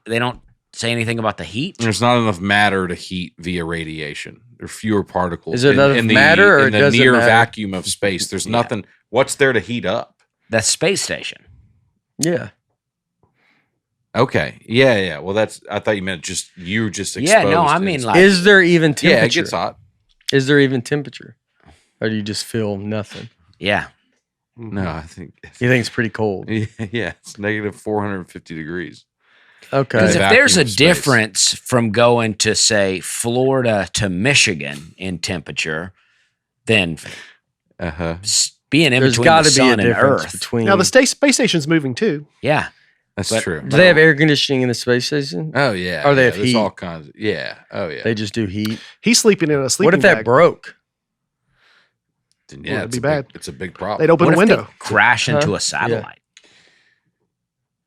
say anything about the heat. There's not enough matter to heat via radiation. There are fewer particles. Is there not enough matter, or in it the doesn't near matter? vacuum of space? There's nothing. What's there to heat up? That space station. Yeah. Okay. Yeah. Well, I thought you meant just exposed. Yeah, no, I mean like Is there even temperature? yeah, it gets hot. Is there even temperature? Or do you just feel nothing? yeah. No, I think. You think it's pretty cold? Yeah, it's negative 450 degrees. Okay. Because if there's a Vacuum space. difference from going to say Florida to Michigan in temperature, then Uh huh. being in There's between got the to be a sun and difference Earth, between. Now the space station's moving too. yeah. That's But- true. Do they have air conditioning in the space station? Oh yeah. Or they yeah, have there's heat? all kinds. Yeah. Oh yeah. They just do heat. He's sleeping in a sleeping What if that bag. broke? Then, Well, it'd it's be a bad. It's a big problem. They'd open What a if they window. crash into Huh? a satellite?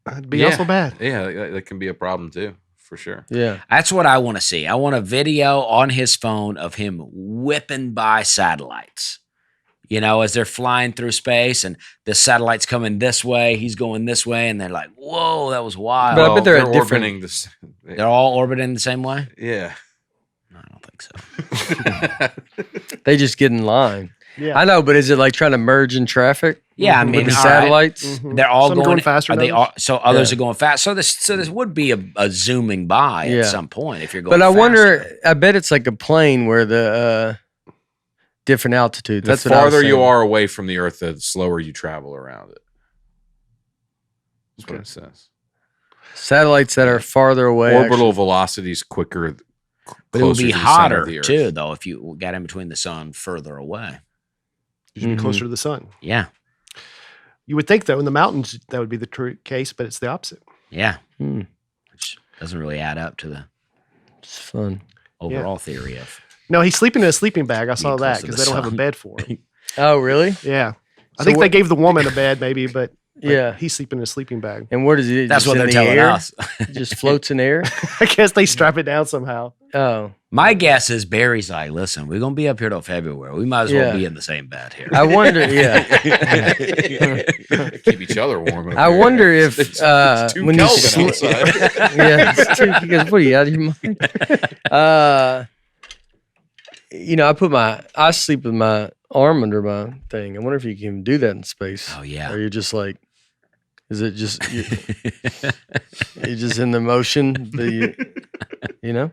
That'd be Yeah. also bad. Yeah, that can be a problem too, for sure. Yeah. That's what I want to see. I want a video on his phone of him whipping by satellites. As they're flying through space and the satellite's coming this way, he's going this way, and they're like, "Whoa, that was wild." But I bet they're at different- orbiting this. They're all orbiting the same way? Yeah. No, I don't think so. They just get in line. Yeah. I know, but is it like trying to merge in traffic? Yeah, I With mean, the all right. satellites? Mhm. They're all Some going faster Are than they others. all, so others Yeah. are going fast. So this would be a zooming by Yeah. at some point if you're going. But I faster. wonder, I bet it's like a plane where the different altitudes. The That's what I was farther you saying. are away from the Earth, the slower you travel around it. That's what it says. Satellites that are farther away. Orbital velocities quicker. But it would closer be to the center of hotter the Earth. too, though, if you got in between the sun further away. You should be Mhm. closer to the sun. Yeah, You would think, though, in the mountains that would be the true case, but it's the opposite. yeah, Hmm, which doesn't really add up to the it's fun. overall theory of. No, he's sleeping in a sleeping bag. I saw Being that close to because the they don't have a sun. bed for him. Oh, really? Yeah. I So think they what- gave the woman a bed, maybe, but Yeah. He's sleeping in a sleeping bag. And where does he? That's just what in they're the telling air? us. It just floats in air. I guess they strap it down somehow. Oh, My guess is Barry's like, listen, we're going to be up here till February. We might as well Yeah. be in the same bed here. I wonder. Yeah. Keep each other warm. up I here. wonder if It's too when you Kelvin sl- outside. yeah, it's too, he goes, what are you out of your mind? I sleep with my arm under my thing. I wonder if you can do that in space. Oh, yeah. Or you're just like, is it just you're just in the motion that you know?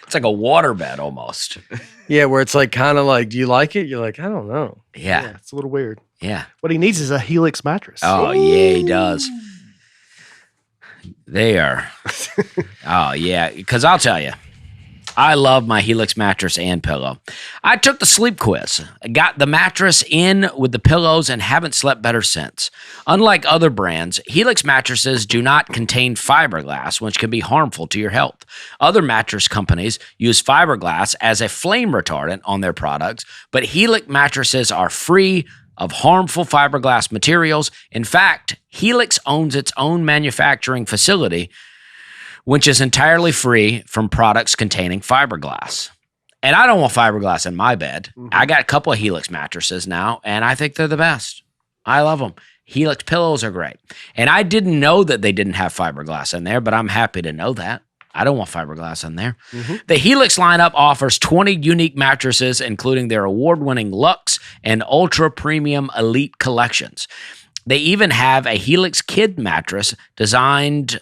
It's like a waterbed almost. Yeah, where it's like kind of like, do you like it? You're like, I don't know. Yeah. It's a little weird. Yeah. What he needs is a Helix mattress. Oh, yeah, he does. They are. Oh, yeah. Because I'll tell you, I love my Helix mattress and pillow. I took the sleep quiz, got the mattress in with the pillows, and haven't slept better since. Unlike other brands, Helix mattresses do not contain fiberglass, which can be harmful to your health. Other mattress companies use fiberglass as a flame retardant on their products, but Helix mattresses are free of harmful fiberglass materials. In fact, Helix owns its own manufacturing facility, which is entirely free from products containing fiberglass. And I don't want fiberglass in my bed. I got a couple of Helix mattresses now, and I think they're the best. I love them. Helix pillows are great. And I didn't know that they didn't have fiberglass in there, but I'm happy to know that. I don't want fiberglass in there. The Helix lineup offers 20 unique mattresses, including their award-winning Luxe and Ultra Premium Elite collections. They even have a Helix Kid mattress designed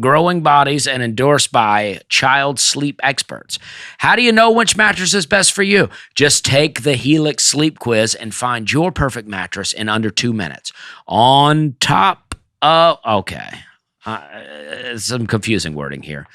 growing bodies and endorsed by child sleep experts. How do you know which mattress is best for you? Just take the Helix sleep quiz and find your perfect mattress in under 2 minutes. On top of, some confusing wording here.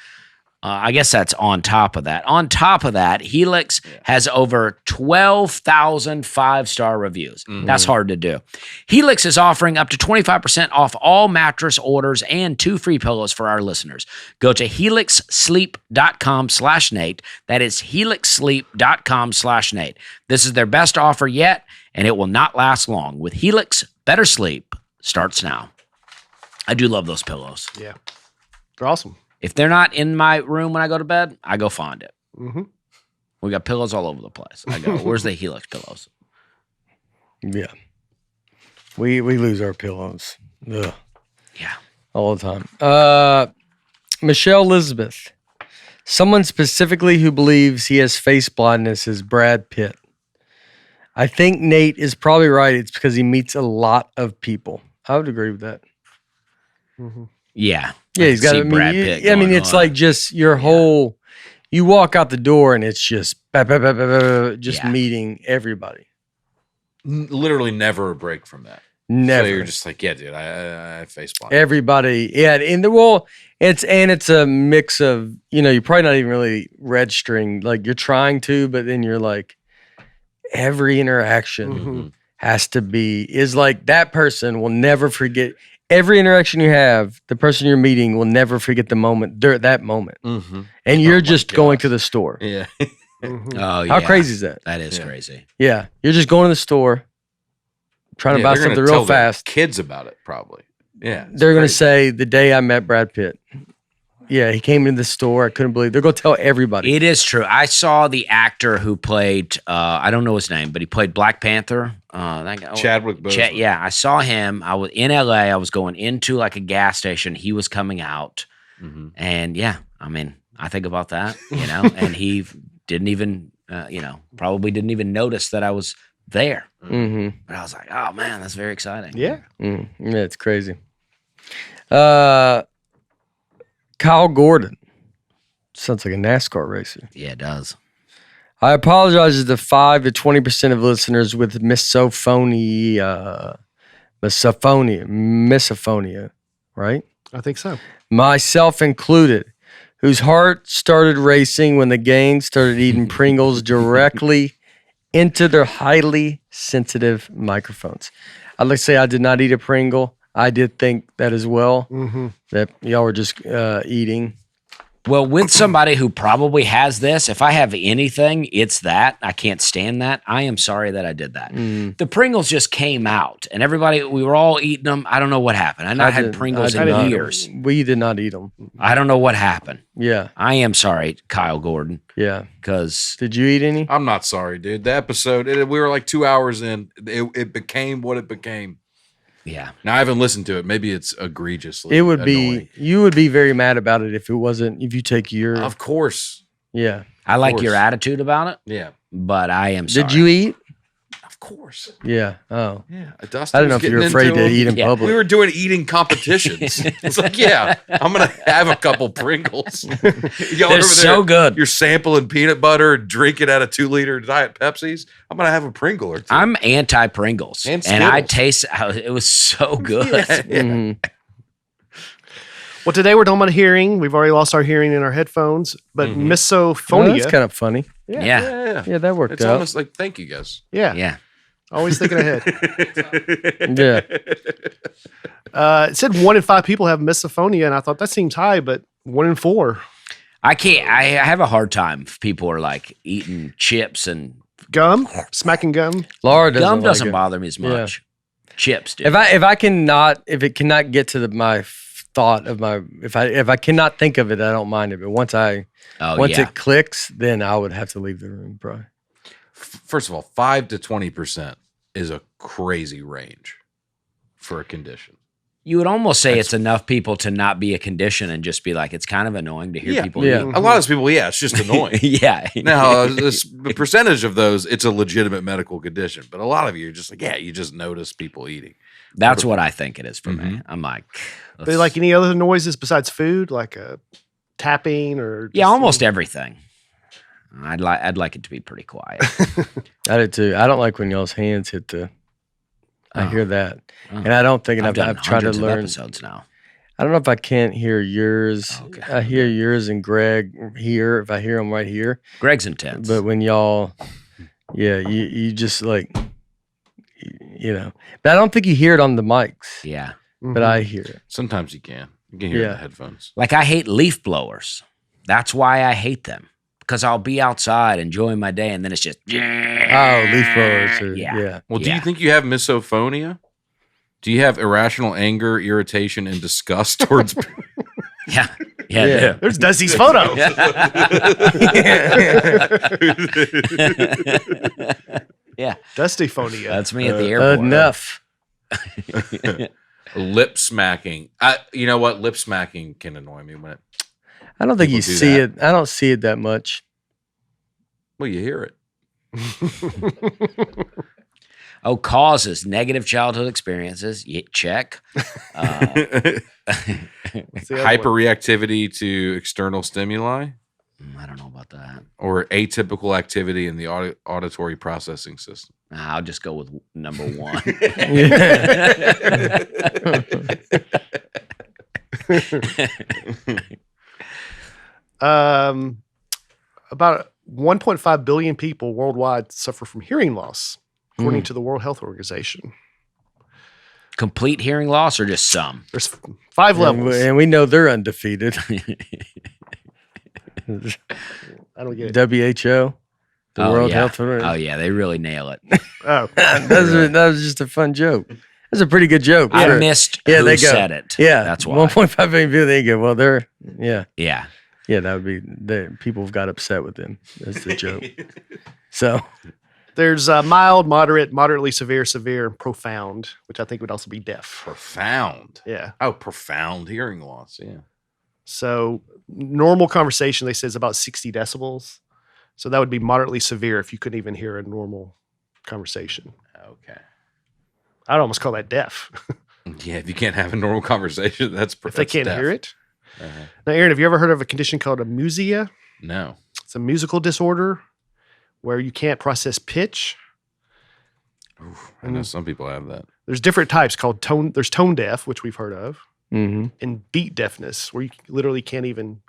I guess that's on top of that. On top of that, Helix has over 12,000 five-star reviews. That's hard to do. Helix is offering up to 25% off all mattress orders and 2 free pillows for our listeners. Go to helixsleep.com/Nate. That is helixsleep.com/Nate. This is their best offer yet, and it will not last long. With Helix, better sleep starts now. I do love those pillows. Yeah. They're awesome. If they're not in my room when I go to bed, I go find it. We got pillows all over the place. I go, where's the Helix pillows? Yeah. We lose our pillows. Ugh. Yeah. All the time. Michelle Elizabeth. Someone specifically who believes he has face blindness is Brad Pitt. I think Nate is probably right. It's because he meets a lot of people. I would agree with that. Yeah. Yeah, he's got. Brad Pitt. It's like just your whole. You walk out the door and it's just meeting everybody. Literally never a break from that. Never. So you're just like, yeah, dude, I face blind. Everybody, yeah, it's a mix of, you're probably not even really registering, like you're trying to, but then you're like, every interaction is like that person will never forget. Every interaction you have, the person you're meeting will never forget the moment, that moment. And you're just going to the store. Yeah. Oh, yeah. How crazy is that? That is crazy. Yeah. You're just going to the store, trying to buy they're something gonna real tell their fast. kids about it, probably. Yeah. They're going to say, the day I met Brad Pitt. Yeah, he came into the store. I couldn't believe. They're going to tell everybody. It is true. I saw the actor who played, I don't know his name, but he played Black Panther. That guy, Chadwick Boseman. Yeah, I saw him. I was in LA. I was going into like a gas station. He was coming out. And yeah, I mean, I think about that, and he didn't even, probably didn't even notice that I was there. But I was like, oh man, that's very exciting. Yeah. Yeah, it's crazy. Kyle Gordon. Sounds like a NASCAR racer. Yeah, it does. I apologize to the 5 to 20% of listeners with misophonia, right? I think so. Myself included, whose heart started racing when the gang started eating Pringles directly into their highly sensitive microphones. I'd like to say I did not eat a Pringle. I did think that as well, that y'all were just eating Well, with somebody who probably has this, if I have anything, it's that. I can't stand that. I am sorry that I did that. The Pringles just came out, and we were all eating them. I don't know what happened. I not had Pringles in years. We did not eat them. I don't know what happened. Yeah. I am sorry, Kyle Gordon. Yeah. Because did you eat any? I'm not sorry, dude. The episode, we were like 2 hours in. It became what it became. Yeah. Now I haven't listened to it. Maybe it's egregiously. It would annoying. you would be very mad about it if you take your. Of course. Yeah. I like your attitude about it. Yeah. But I am sorry. Did you eat? Of course. Yeah. Oh. Yeah. I don't know if you're afraid to eat in public. We were doing eating competitions. It's like, yeah, I'm going to have a couple Pringles. Y'all They're so good. You're sampling peanut butter, drinking out of 2-liter Diet Pepsis. I'm going to have a Pringle or two. I'm anti-Pringles. And I taste it was so good. Yeah. Mm-hmm. Well, today we're talking about hearing. We've already lost our hearing in our headphones, but misophonia. Oh, that's kind of funny. Yeah. Yeah, that worked It's out. almost like, thank you guys. Yeah. Yeah. Always thinking ahead. Yeah. It said 1 in 5 people have misophonia, and I thought that seems high, but 1 in 4. I can't. I have a hard time if people are like eating chips and Gum? Smacking gum? Laura doesn't gum like doesn't it. bother me as much. Chips do. If it cannot get to my thought of my if I cannot think of it, I don't mind it. But once it clicks, then I would have to leave the room, probably. First of all, 5 to 20% is a crazy range for a condition. You would almost say it's enough people to not be a condition and just be like, it's kind of annoying to hear people eat. A lot of those people, it's just annoying. Yeah. Now, the percentage of those, it's a legitimate medical condition. But a lot of you are just like, you just notice people eating. That's what I think it is for me. I'm like, They like any other noises besides food, like tapping or just, almost everything. I'd like it to be pretty quiet. I did too. I don't like when y'all's hands hit the. I hear that, and I don't think I've I've tried to hundreds of learn. episodes now. I don't know if I can't hear yours. Okay. I hear yours and Greg here. If I hear them right here, Greg's intense. but when y'all, you just like, But I don't think you hear it on the mics. Yeah. But I hear it. Sometimes you can. You can hear it in the headphones. Like I hate leaf blowers. That's why I hate them. Because I'll be outside enjoying my day and then it's just leaf blowers. Yeah. Well, do you think you have misophonia? Do you have irrational anger, irritation, and disgust towards? Yeah. Yeah. There's Dusty's photo. Yeah. Dusty-phonia. That's me at the airport. Enough. Lip smacking. You know what? Lip smacking can annoy me when I don't think people you do see that. it. I don't see it that much. Well, you hear it. Oh, causes negative childhood experiences. Check. Hyperreactivity to external stimuli, I don't know about that. or atypical activity in the auditory processing system. Nah, I'll just go with number 1. About 1.5 billion people worldwide suffer from hearing loss, according to the World Health Organization. Complete hearing loss or just some? There's 5 levels. And we know they're undefeated. I don't get it. WHO, the World Health Organization. Oh, yeah. They really nail it. Oh, that was just a fun joke. That's a pretty good joke. I Sure. missed Yeah, who they go. said it. Yeah, That's why. 1.5 million people. They go. Well, they're Yeah. yeah. That would be people have got upset with them. That's the joke. So there's mild, moderate, moderately severe, severe, and profound, which I think would also be deaf. Profound. Yeah. Oh, profound hearing loss. Yeah. So normal conversation, they say, is about 60 decibels. So that would be moderately severe if you couldn't even hear a normal conversation. Okay. I'd almost call that deaf. Yeah, if you can't have a normal conversation, that's If they can't deaf. hear it. Uh-huh. Now, Aaron, have you ever heard of a condition called amusia? No. It's a musical disorder where you can't process pitch. Oof, I know some people have that. There's different types called tone. There's tone deaf, which we've heard of, mhm. and beat deafness, where you literally can't even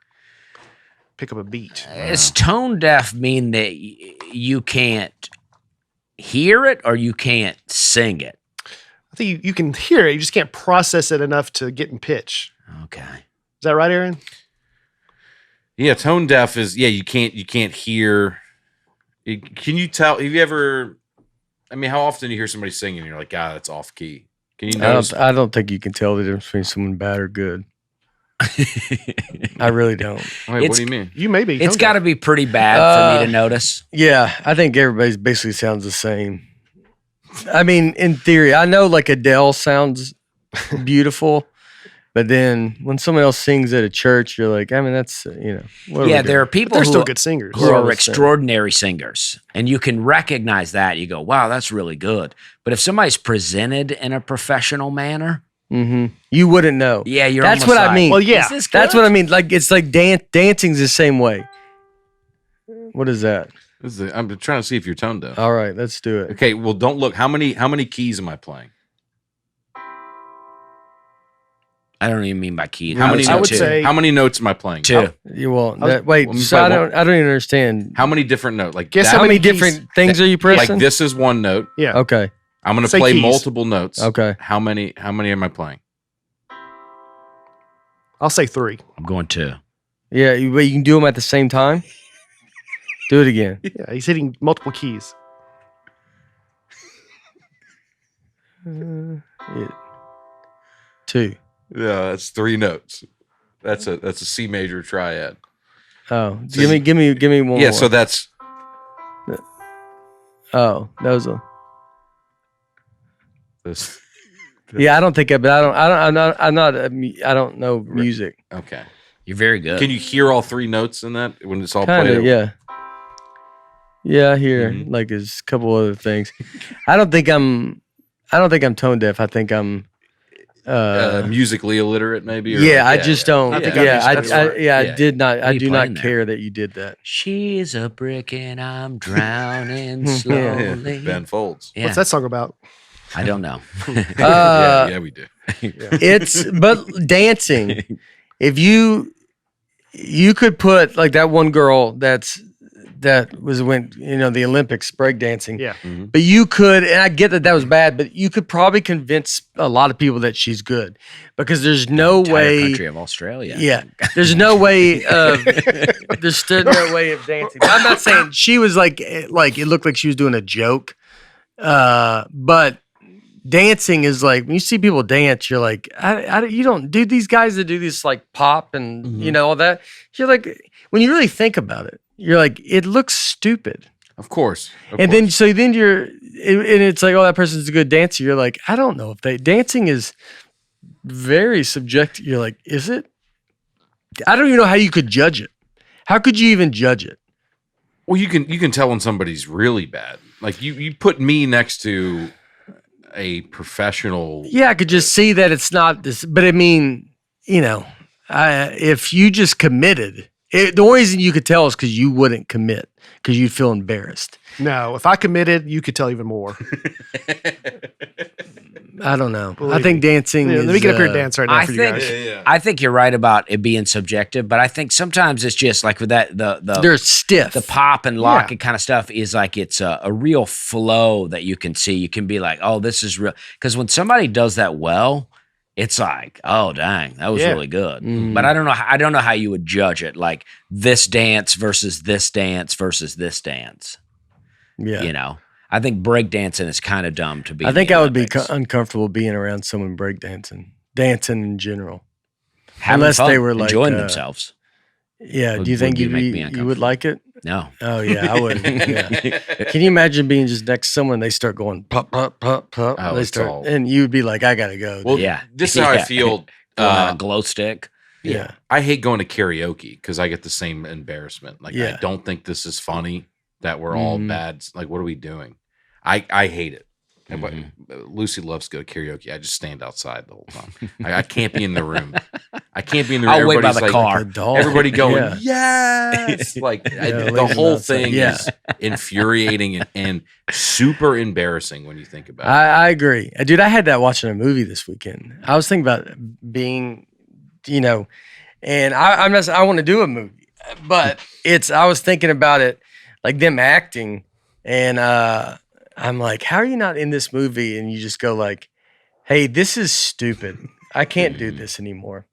pick up a beat. Does tone deaf mean that you can't hear it or you can't sing it? I think you can hear it, you just can't process it enough to get in pitch. Okay. Is that right, Aaron? Yeah, tone deaf is you can't hear. Can you tell? Have you ever? I mean, how often do you hear somebody singing and you're like, "God, that's off key." Can you notice? I don't think you can tell the difference between someone bad or good. I really don't. Wait, what do you mean? You may be. It's got to be pretty bad for me to notice. Yeah, I think everybody's basically sounds the same. I mean, in theory, I know like Adele sounds beautiful, but then when someone else sings at a church, you're like, I mean, that's what are we There are doing? people They're who still good singers. who We're all are the same. extraordinary singers, and you can recognize that. You go, "Wow, that's really good." But if somebody's presented in a professional manner, You wouldn't know. yeah, you're. That's almost what I like, mean. Well, yeah. "Is this That's good?" what I mean. Like it's like dancing's the same way. What is that? I'm trying to see if you're tone deaf. All right, let's do it. Okay, well, don't look. How many keys am I playing? I don't even mean by key. How many? I would two. say- How many notes am I playing? Two. You won't. I was- Wait, Let me so play I don't even understand. How many different notes? Like Guess that- how How many many keys? different things are you pressing? Like this is one note. Yeah. Okay. I'm going to Say play keys. multiple notes. Okay. How many am I playing? I'll say 3. I'm going two. Yeah, but you can do them at the same time. Do it again. Yeah, he's hitting multiple keys. Yeah. 2. Yeah, that's 3 notes. That's a C major triad. Oh, So give me one Yeah, more. so that's Oh, that was a. this. Yeah, I don't think. I don't know music. Okay. You're very good. Can you hear all 3 notes in that when it's all Kind played? of. Yeah. Yeah, I hear Mhm. like there's a couple other things. I don't think I'm tone deaf. I think I'm. Musically illiterate, maybe. Or Yeah, I just don't. I think yeah, I understand. I Yeah. did not. What are I you do playing not there? care that you did that. She's a brick and I'm drowning Yeah. slowly. Ben Folds. Yeah. What's that song about? I don't know. Yeah, we do. It's but dancing. If you could put like that one girl that was when the Olympics breakdancing. Yeah. But you could, and I get that was bad, but you could probably convince a lot of people that she's good because there's no Entire way. country of Australia. Yeah, there's no way of there's still no way of dancing. I'm not saying she was like it looked like she was doing a joke, but dancing is like when you see people dance, you're like, you don't do these guys that do this like pop and all that. You're like, when you really think about it, you're like, it looks stupid. Of course. Then you're, and it's like, oh, that person's a good dancer. You're like, I don't know if dancing is very subjective. You're like, is it? I don't even know how you could judge it. How could you even judge it? Well, you can tell when somebody's really bad. Like you put me next to a professional. Yeah, I could just see that it's not this. But I mean, if you just committed, the only reason you could tell is because you wouldn't commit because you'd feel embarrassed. No, if I committed, you could tell even more. I don't know. Believe I think dancing. Yeah, is, let me get up here and dance right now I for you think guys. I think you're right about it being subjective, but I think sometimes it's just like with that They're stiff. the pop and lock Yeah. and kind of stuff is like it's a real flow that you can see. You can be like, oh, this is real. Because when somebody does that well, it's like, oh, dang, that was Yeah. really good. Mhm. But I don't know how you would judge it, like this dance versus this dance versus this dance. Yeah. I think breakdancing is kind of dumb to be. I in think the I would be Olympics. uncomfortable being around someone breakdancing, dancing in general. Having unless fun, they were, like, enjoying themselves. Yeah. Would- Do you think would make me you would uncomfortable. like it? No. Oh yeah, I would. Yeah. Can you imagine being just next to someone? They start going pop, pop, pop, pop. Oh, they it's start, all- and you'd be like, I gotta go. Well, Yeah. this is how I Yeah. feel. Pulling out a glow stick. yeah. I hate going to karaoke because I get the same embarrassment. Like Yeah. I don't think this is funny that we're all Mhm. bad. Like what are we doing? I hate it. And Mhm. Lucy loves to go to karaoke. I just stand outside the whole time. I can't be in the room. I can't be in the room. I'll wait by Everybody's the like, car. A dog. everybody going, Yeah. yes. Like Yeah, the leave whole them outside. thing Yeah. is infuriating and super embarrassing when you think about it. I agree, dude. I had that watching a movie this weekend. I was thinking about being, and I want to do a movie, but I was thinking about it, like them acting, and I'm like, how are you not in this movie? And you just go like, hey, this is stupid. I can't do this anymore.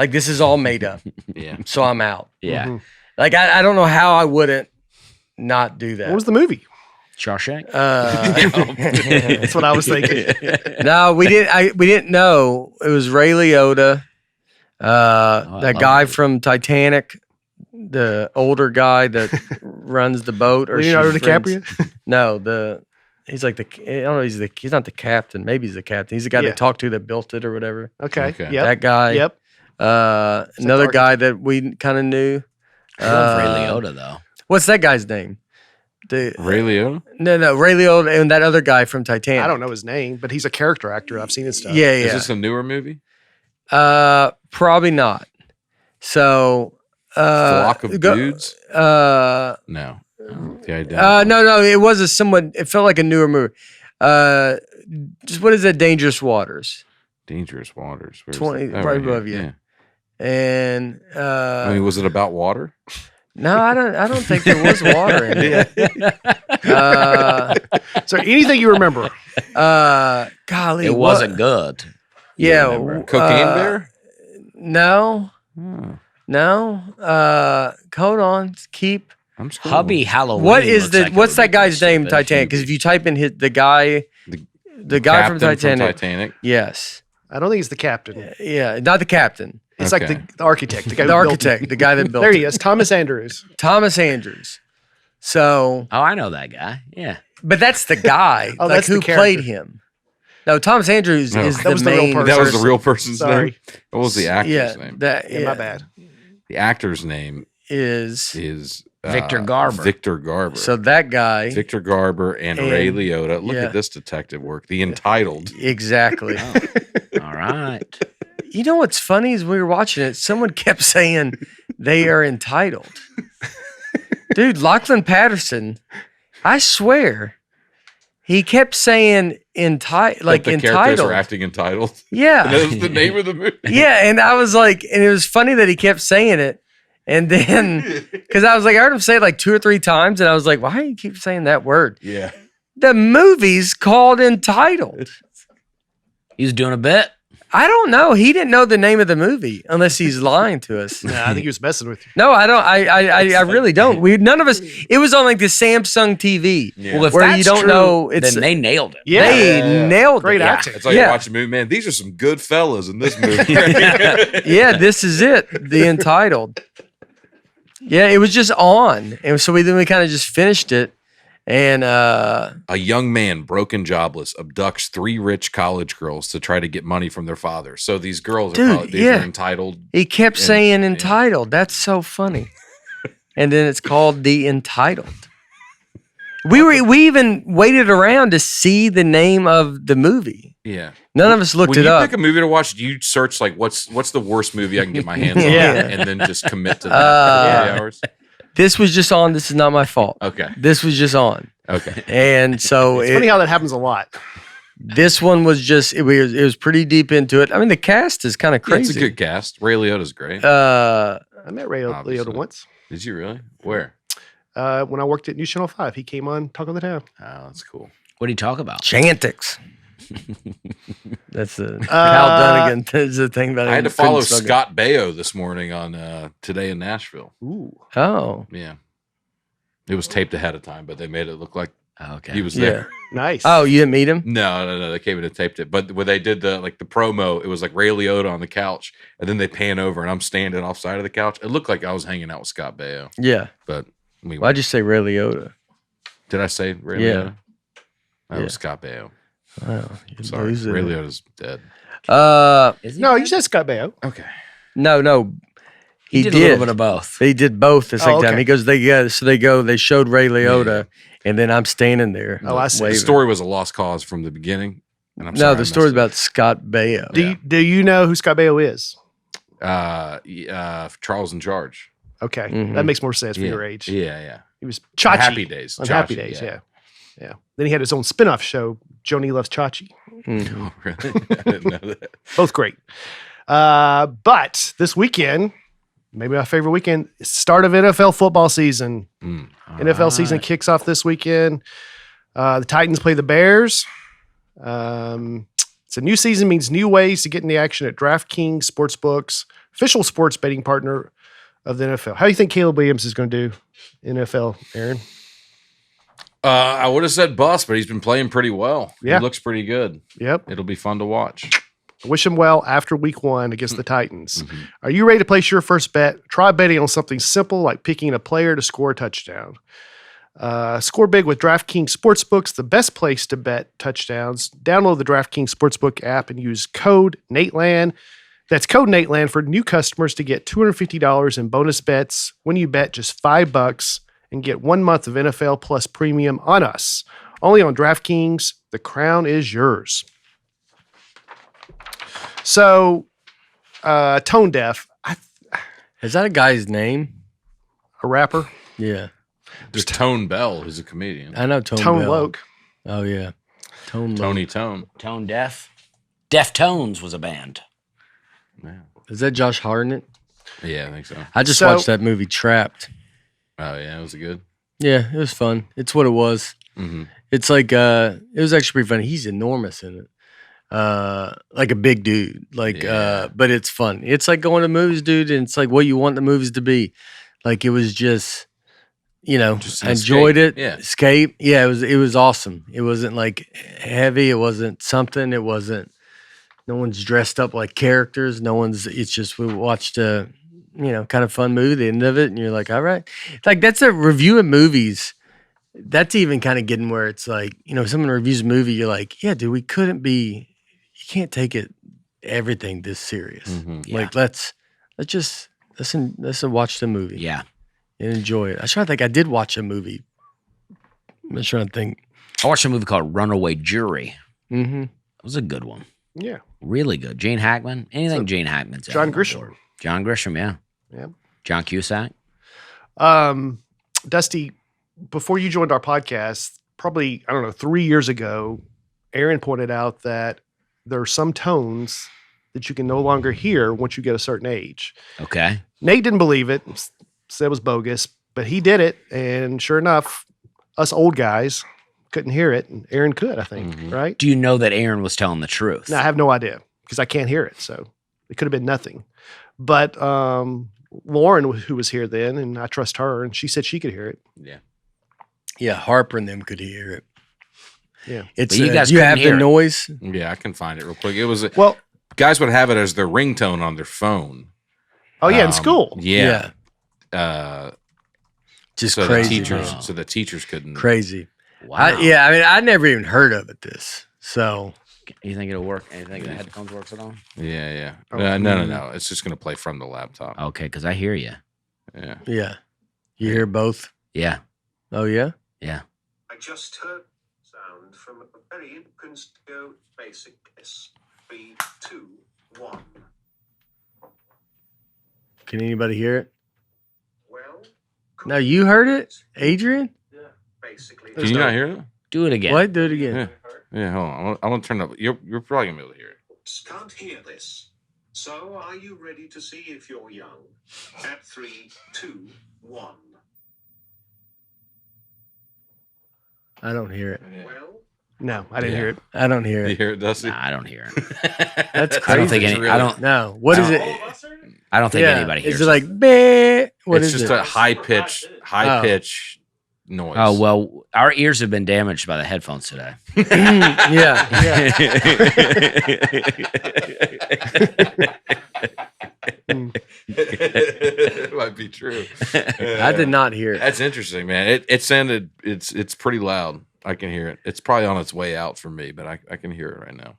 Like this is all made up. Yeah. So I'm out. Yeah. Mhm. Like I don't know how I wouldn't not do that. What was the movie? Shawshank. That's what I was thinking. No, we didn't know it was Ray Liotta, I that love guy it. from Titanic, the older guy that runs the boat. Or Leonardo she's friends- DiCaprio? No, he's like I don't know. He's not the captain. Maybe he's the captain. He's the guy Yeah. they talked to that built it or whatever. Okay. Okay. Yep. That guy. Yep. Another the guy that we kind of knew. I love Ray Liotta though. What's that guy's name? Ray Liotta? No, Ray Liotta and that other guy from Titanic. I don't know his name, but he's a character actor. I've seen his stuff. Yeah, Is yeah. this a newer movie? Probably not. So, Flock of Dudes? No, No. The identical. no. It was a somewhat. It felt like a newer movie. Just what is that? Dangerous Waters. Dangerous Waters. Where's 20 that? right here. above you. And I mean, was it about water? no, I don't think there was water in it. So anything you remember? Golly, It wasn't good. Yeah, remember. Cocaine Bear? No, Hmm. no. Hold on. Keep. I'm scrolling. Hubby Halloween. What is looks the? like it What's would that be guy's pretty name? stupid. Titanic. Because if you type in the guy from Captain Titanic. Yes. I don't think it's the captain. Yeah. Not the captain. It's Okay. like the architect. The guy The who built architect. it. The guy that built There it. he is, Thomas Andrews. Thomas Andrews. So, Oh, I know that guy. Yeah. but that's the guy. Oh, like that's the who character. played him. No, Thomas Andrews No. is That the was the real main. person. That was the real person's Sorry. name? What was the actor's yeah, name? that Yeah, my bad. The actor's name is is Victor Garber. Victor Garber. so that guy Victor Garber and Ray And- Liotta. Look yeah. at this detective work. The Entitled. exactly. All right. You know what's funny is we were watching it. Someone kept saying they are entitled. Dude, Lachlan Patterson, I swear, he kept saying entitled, like That the characters entitled. are acting entitled. Yeah, That was the name of the movie. yeah. And I was like, and it was funny that he kept saying it. And then, because I was like, I heard him say it like 2 or 3 times, and I was like, why do you keep saying that word? Yeah. The movie's called Entitled. He was doing a bit. I don't know. He didn't know the name of the movie unless he's lying to us. Nah, I think he was messing with you. No, I don't. I really don't. None of us. It was on like the Samsung TV. Yeah. Well, if Where that's you don't true, know it's- then they nailed it. Yeah. They Yeah. nailed Great it. acting. It's like Yeah. you watch a movie, man. These are some good fellas in this movie. Yeah, this is it. The Entitled. Yeah, it was just on, and so we kind of just finished it, and A young man, broken jobless, abducts 3 rich college girls to try to get money from their father. So these girls Dude, are probably these yeah. are entitled. he kept And- saying yeah. Entitled. That's so funny. And then it's called The Entitled. We even waited around to see the name of the movie. Yeah. None of us looked When it you up. pick a movie to watch, do you search like what's the worst movie I can get my hands on, Yeah. and then just commit to that Uh, for 3 hours? This was just on. This is not my fault. Okay. This was just on. Okay. And so It's funny how that happens a lot. this one was just, it was pretty deep into it. I mean, the cast is kind of Yeah, it's crazy. a good cast. Ray Liotta's great. I met Ray Obviously. Liotta once. Did you really? Where? When I worked at News Channel 5. He came on Talk of the Town. Oh, that's cool. What do you talk about? Chantix. That's the Hal Dunnigan is the thing about it. I had to Couldn't follow spell it. Scott Baio this morning on Today in Nashville. Ooh. Oh, Yeah. It was taped ahead of time, but they made it look like Okay. he was yeah. there. Nice. Oh, you didn't meet him? No. They came in and taped it. But when they did the promo, it was like Ray Liotta on the couch, and then they pan over, and I'm standing off side of the couch. It looked like I was hanging out with Scott Baio. Yeah. But I mean, Why'd you say Ray Liotta? did I say Ray Yeah. Liotta? That Yeah. was Scott Baio. Oh, you Sorry, loser. Ray Liotta's dead. Is he No, dead? you said Scott Baio. Okay. No. He did a little bit of both. They did both at the same Oh, time. okay. He goes, they showed Ray Liotta, and then I'm standing there. Oh, I see. The waving. story was a lost cause from the beginning. And I'm No, sorry I the messed story's it about Scott Baio. Do you know who Scott Baio is? Charles in Charge. Okay. Mhm. That makes more sense for Yeah. your age. Yeah. He was Chachi. Happy Days. On Chachi, Happy Days, yeah. Then he had his own spin-off show, Joni Loves Chachi. Mhm. Oh, really? I didn't know that. Both great. But this weekend, maybe my favorite weekend, start of NFL football season. Mm. NFL season kicks off this weekend. The Titans play the Bears. It's a new season, means new ways to get in the action at DraftKings Sportsbooks, official sports betting partner of the NFL. How do you think Caleb Williams is going to do in NFL, Aaron? I would have said bust, but he's been playing pretty well. Yeah. He looks pretty good. Yep. It'll be fun to watch. Wish him well after week 1 against the Titans. Are you ready to place your first bet? Try betting on something simple like picking a player to score a touchdown. Score big with DraftKings Sportsbooks, the best place to bet touchdowns. Download the DraftKings Sportsbook app and use code Nateland. That's code Nateland for new customers to get $250 in bonus bets when you bet just $5 and get 1 month of NFL Plus Premium on us. Only on DraftKings. The crown is yours. So, Tone Deaf, Is that a guy's name? a rapper. Yeah. There's Tone Bell, who's a comedian. I know Tone Tone Bell. Loc. Oh, yeah. Tone Loc. Tony Tone. Tone Deaf. Deftones was a band. Yeah. Is that Josh Hartnett? Yeah, I think so. I just So- watched that movie Trapped. Oh, yeah, was it good? Yeah, it was fun. It's what it was. Mm-hmm. It's like it was actually pretty funny. He's enormous in it. Like a big dude. Like Yeah. but it's fun. It's like going to movies, dude, and it's like what you want the movies to be. Like it was just Just I an enjoyed escape. it. Yeah. Escape. Yeah, it was awesome. It wasn't like heavy, it wasn't something, it wasn't no one's dressed up like characters. It's just we watched a kind of fun movie, the end of it, and you're like, all right. Like that's a review of movies. That's even kind of getting where it's like, someone reviews a movie, you're like, yeah, dude, you can't take it everything this serious. Mm-hmm. Yeah. Like let's just listen, watch the movie. Yeah. And enjoy it. I trying to think I did watch a movie. I'm trying to think. I watched a movie called Runaway Jury. Mm-hmm. It was a good one. Yeah. Really good. Gene Hackman. Anything Gene Hackman's in. John I'm Grisham. for. John Grisham, yeah. Yeah. John Cusack. Dusty, before you joined our podcast, probably, 3 years ago, Aaron pointed out that there are some tones that you can no longer hear once you get a certain age. Okay. Nate didn't believe it, said it was bogus, but he did it. And sure enough, us old guys couldn't hear it. And Aaron could, I think, right? Do you know that Aaron was telling the truth? No, I have no idea because I can't hear it. So it could have been nothing. But Lauren, who was here then, and I trust her, and she said she could hear it. Yeah. Yeah, Harper and them could hear it. Yeah. It's But you guys you couldn't have the hear it. noise. Yeah, I can find it real quick. It was Well, guys would have it as their ringtone on their phone. oh yeah, in Um, school. Yeah. Just So crazy. the teachers, man. so the teachers couldn't. Crazy. Wow. I never even heard of it. So You think it'll work? Anything the headphones works at all? Yeah, yeah. Oh. No. It's just gonna play from the laptop. Okay, because I hear you. Yeah. yeah, you hear both. Yeah. Oh yeah. Yeah. I just heard sound from a very inconspicuous basic S. 3, 2, 1. Can anybody hear it? Well, No, you heard it, Adrian. basically. Can you not hear it? Do it again. What? Do it again. Yeah. Yeah, hold on. I want to turn up. You're probably gonna be able to hear it. Can't hear this. So are you ready to see if you're young? At 3, 2, 1. I don't hear it. Well, No, I didn't Yeah. hear it. I don't hear You it. hear it, Dusty? Nah, I don't hear it. That's I crazy. don't think any. I don't. No. What is it? I don't think Yeah. anybody hears Is it like bleh? What it's is just it? a high pitch noise. Oh well, our ears have been damaged by the headphones today. yeah. It might be true. I did not hear it. That's interesting, man. It sounded. It's pretty loud. I can hear it. It's probably on its way out for me, but I can hear it right now.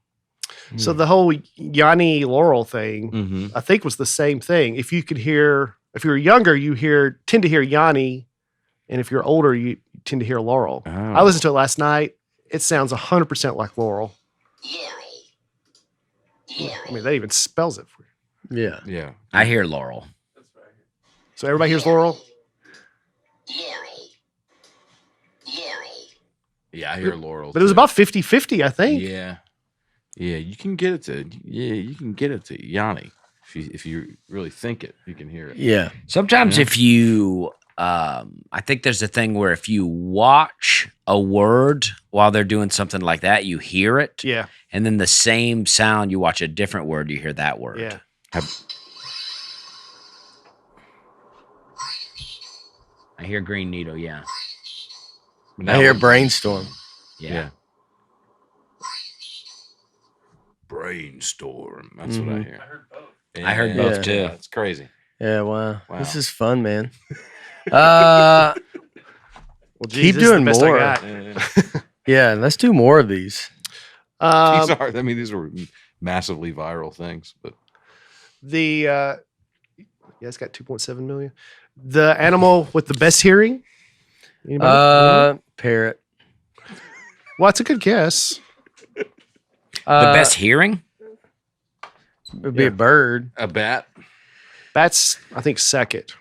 So the whole Yanni Laurel thing, Mm-hmm. I think, was the same thing. If you were younger, you tend to hear Yanni, and if you're older, you tend to hear Laurel. Oh. I listened to it last night. It sounds 100% like Laurel. I mean, that even spells it for you. Yeah. Yeah. I hear Laurel. So everybody hears Laurel? Yeah, I hear Laurel. But it was too. about 50-50, I think. Yeah. Yeah, you can get it to Yanni. If you really think it, you can hear it. Yeah. Sometimes if you, I think there's a thing where if you watch a word while they're doing something like that, you hear it. Yeah. And then the same sound, you watch a different word, you hear that word. Yeah. I hear green needle. Yeah. I hear brainstorm. Yeah. Brainstorm. That's what I hear. I heard both. I heard both Yeah. too. Yeah, it's crazy. Yeah, wow. This Wow. is fun, man. Well, geez, Keep this is the doing best I more. got. Yeah, let's do more of these. These are massively viral things, but It's got 2.7 million. The animal with the best hearing. Anybody? Parrot. Well, it's a good guess. The best hearing? It'd be a bird. a bat. That's, I think, second.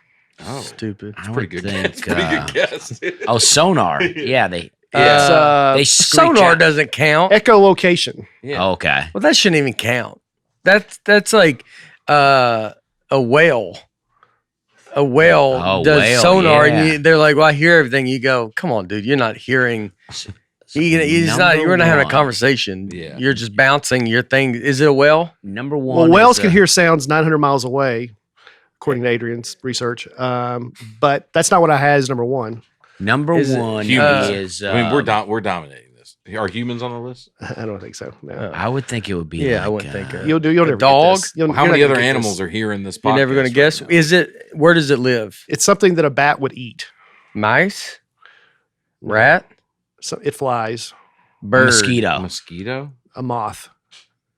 Oh, Stupid. I pretty would good. think, That's pretty good guess. Oh, sonar. Yeah, they It's screech Sonar out. doesn't count. echolocation. Yeah. Oh, okay. Well, that shouldn't even count. That's like a whale. A whale Oh, does whale, sonar, yeah. and they're like, "Well, I hear everything." You go, "Come on, dude, you're not hearing." He's not. You're not having a one. conversation. Yeah. You're just bouncing your thing. Is it a whale? Number one. Well, whales is, can hear sounds 900 miles away, according to Adrian's research. But that's not what I had as number one. Number Is it one humans? is. I mean, we're dominating this. Are humans on the list? I don't think so. No. I would think it would be. Yeah, I like, wouldn't think. You'll never dog? Get this. You'll- How you're many not gonna other get animals this. are here in this podcast? You're never gonna guess. right now? Is it? Where does it live? It's something that a bat would eat. Mice, rat, So it flies. bird. mosquito. a mosquito? A moth.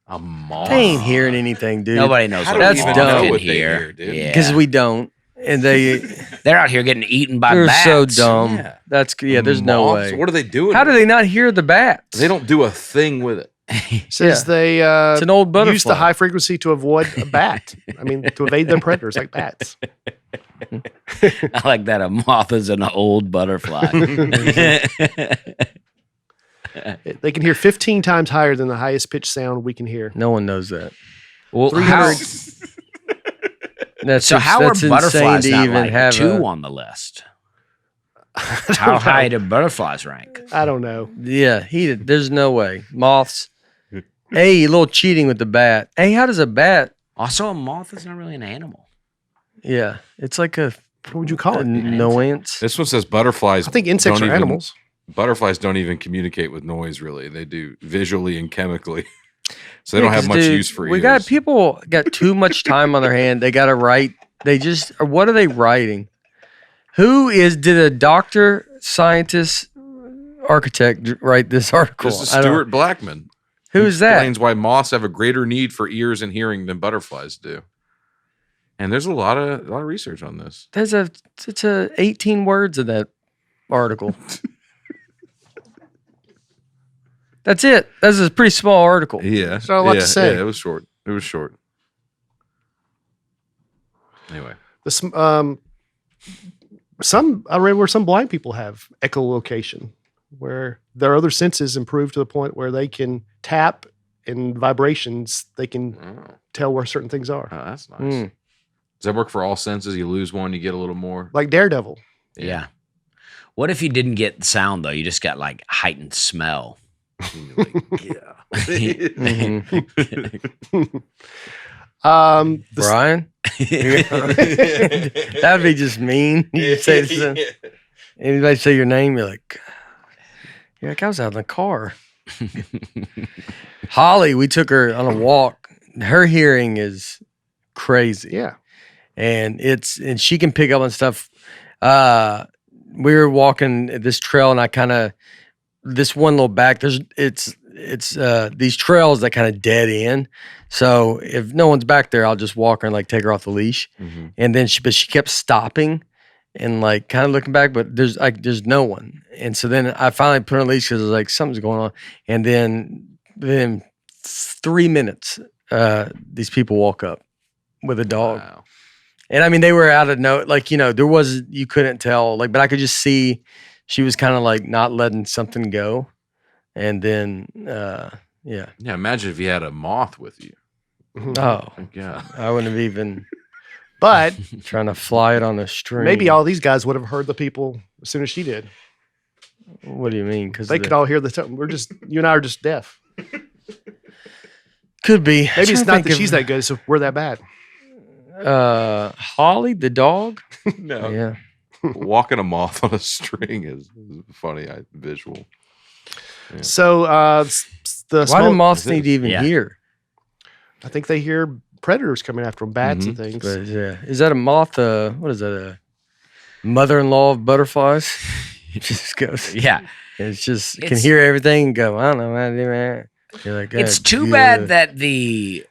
A moth? They ain't hearing anything, dude. Nobody knows How what do we That's even dumb. know can what they hear. hear, dude? Yeah. because we don't, and They're out here getting eaten by they're bats. so dumb. Yeah. That's There's no Moths? way. What are they doing? How do they not hear the bats? They don't do a thing with it. Says they It's an old butterfly. use the high frequency to avoid a bat. I mean, to evade their predators like bats. I like that. A moth is an old butterfly. They can hear 15 times higher than the highest pitch sound we can hear. No one knows that. well, 300 That's so how are that's insane butterflies to not even like have two on the list? How high do butterflies rank? I don't know. Yeah, there's no way. Moths. Hey, a little cheating with the bat. Hey, how does a bat? Also, a moth is not really an animal. Yeah, it's like a What would you call it? annoyance. This one says butterflies. I think insects don't are even- animals. Butterflies don't even communicate with noise, really. They do visually and chemically. So they don't have 'cause, much dude, use for We ears. got people got too much time on their hand. They got to write. They just. Or what are they writing? Did a doctor, scientist, architect write this article? This is I don't- Stuart Blackman. Who's that? Explains why moths have a greater need for ears and hearing than butterflies do. And there's a lot of research on this. It's 18 words in that article. That's it. That's a pretty small article. Yeah, There's not a lot to say. Yeah, it was short. It was short. Anyway, I read where some blind people have echolocation, where their other senses improve to the point where they can tap and vibrations. They can tell where certain things are, that's nice. Mm. Does that work for all senses? You lose one, you get a little more. like Daredevil. Yeah. What if you didn't get sound though? You just got like heightened smell. Yeah. Brian? That'd be just mean. You say this, anybody say your name, you're like, I was out in the car. Holly, we took her on a walk. Her hearing is crazy. Yeah. And she can pick up on stuff. We were walking this trail, and this one little back. It's these trails that kind of dead end. So if no one's back there, I'll just walk her and like take her off the leash. Mm-hmm. And then she kept stopping and like kind of looking back, but there's no one. And so then I finally put her on a leash because I was like, something's going on. And then 3 minutes, these people walk up with a dog. Wow. And I mean, they were out of you couldn't tell, like, but I could just see she was kind of like not letting something go. And then, yeah. Yeah, imagine if you had a moth with you. Oh, Yeah. I wouldn't have even But trying to fly it on a string. maybe all these guys would have heard the people as soon as she did. What do you mean? Because They could all hear you and I are just deaf. could be. Maybe it's not that she's that good, so we're that bad. Holly, the dog. No. Yeah. Walking a moth on a string is a funny visual. Yeah. So the Why do small, moths need to even Yeah. hear? I think they hear predators coming after them, bats and Mhm. things. But yeah, is that a moth? What is that? A mother-in-law of butterflies? It just goes. Yeah. It's just can It's- hear everything and go. I don't know. Man. You're like, It's "God, too yeah. bad that the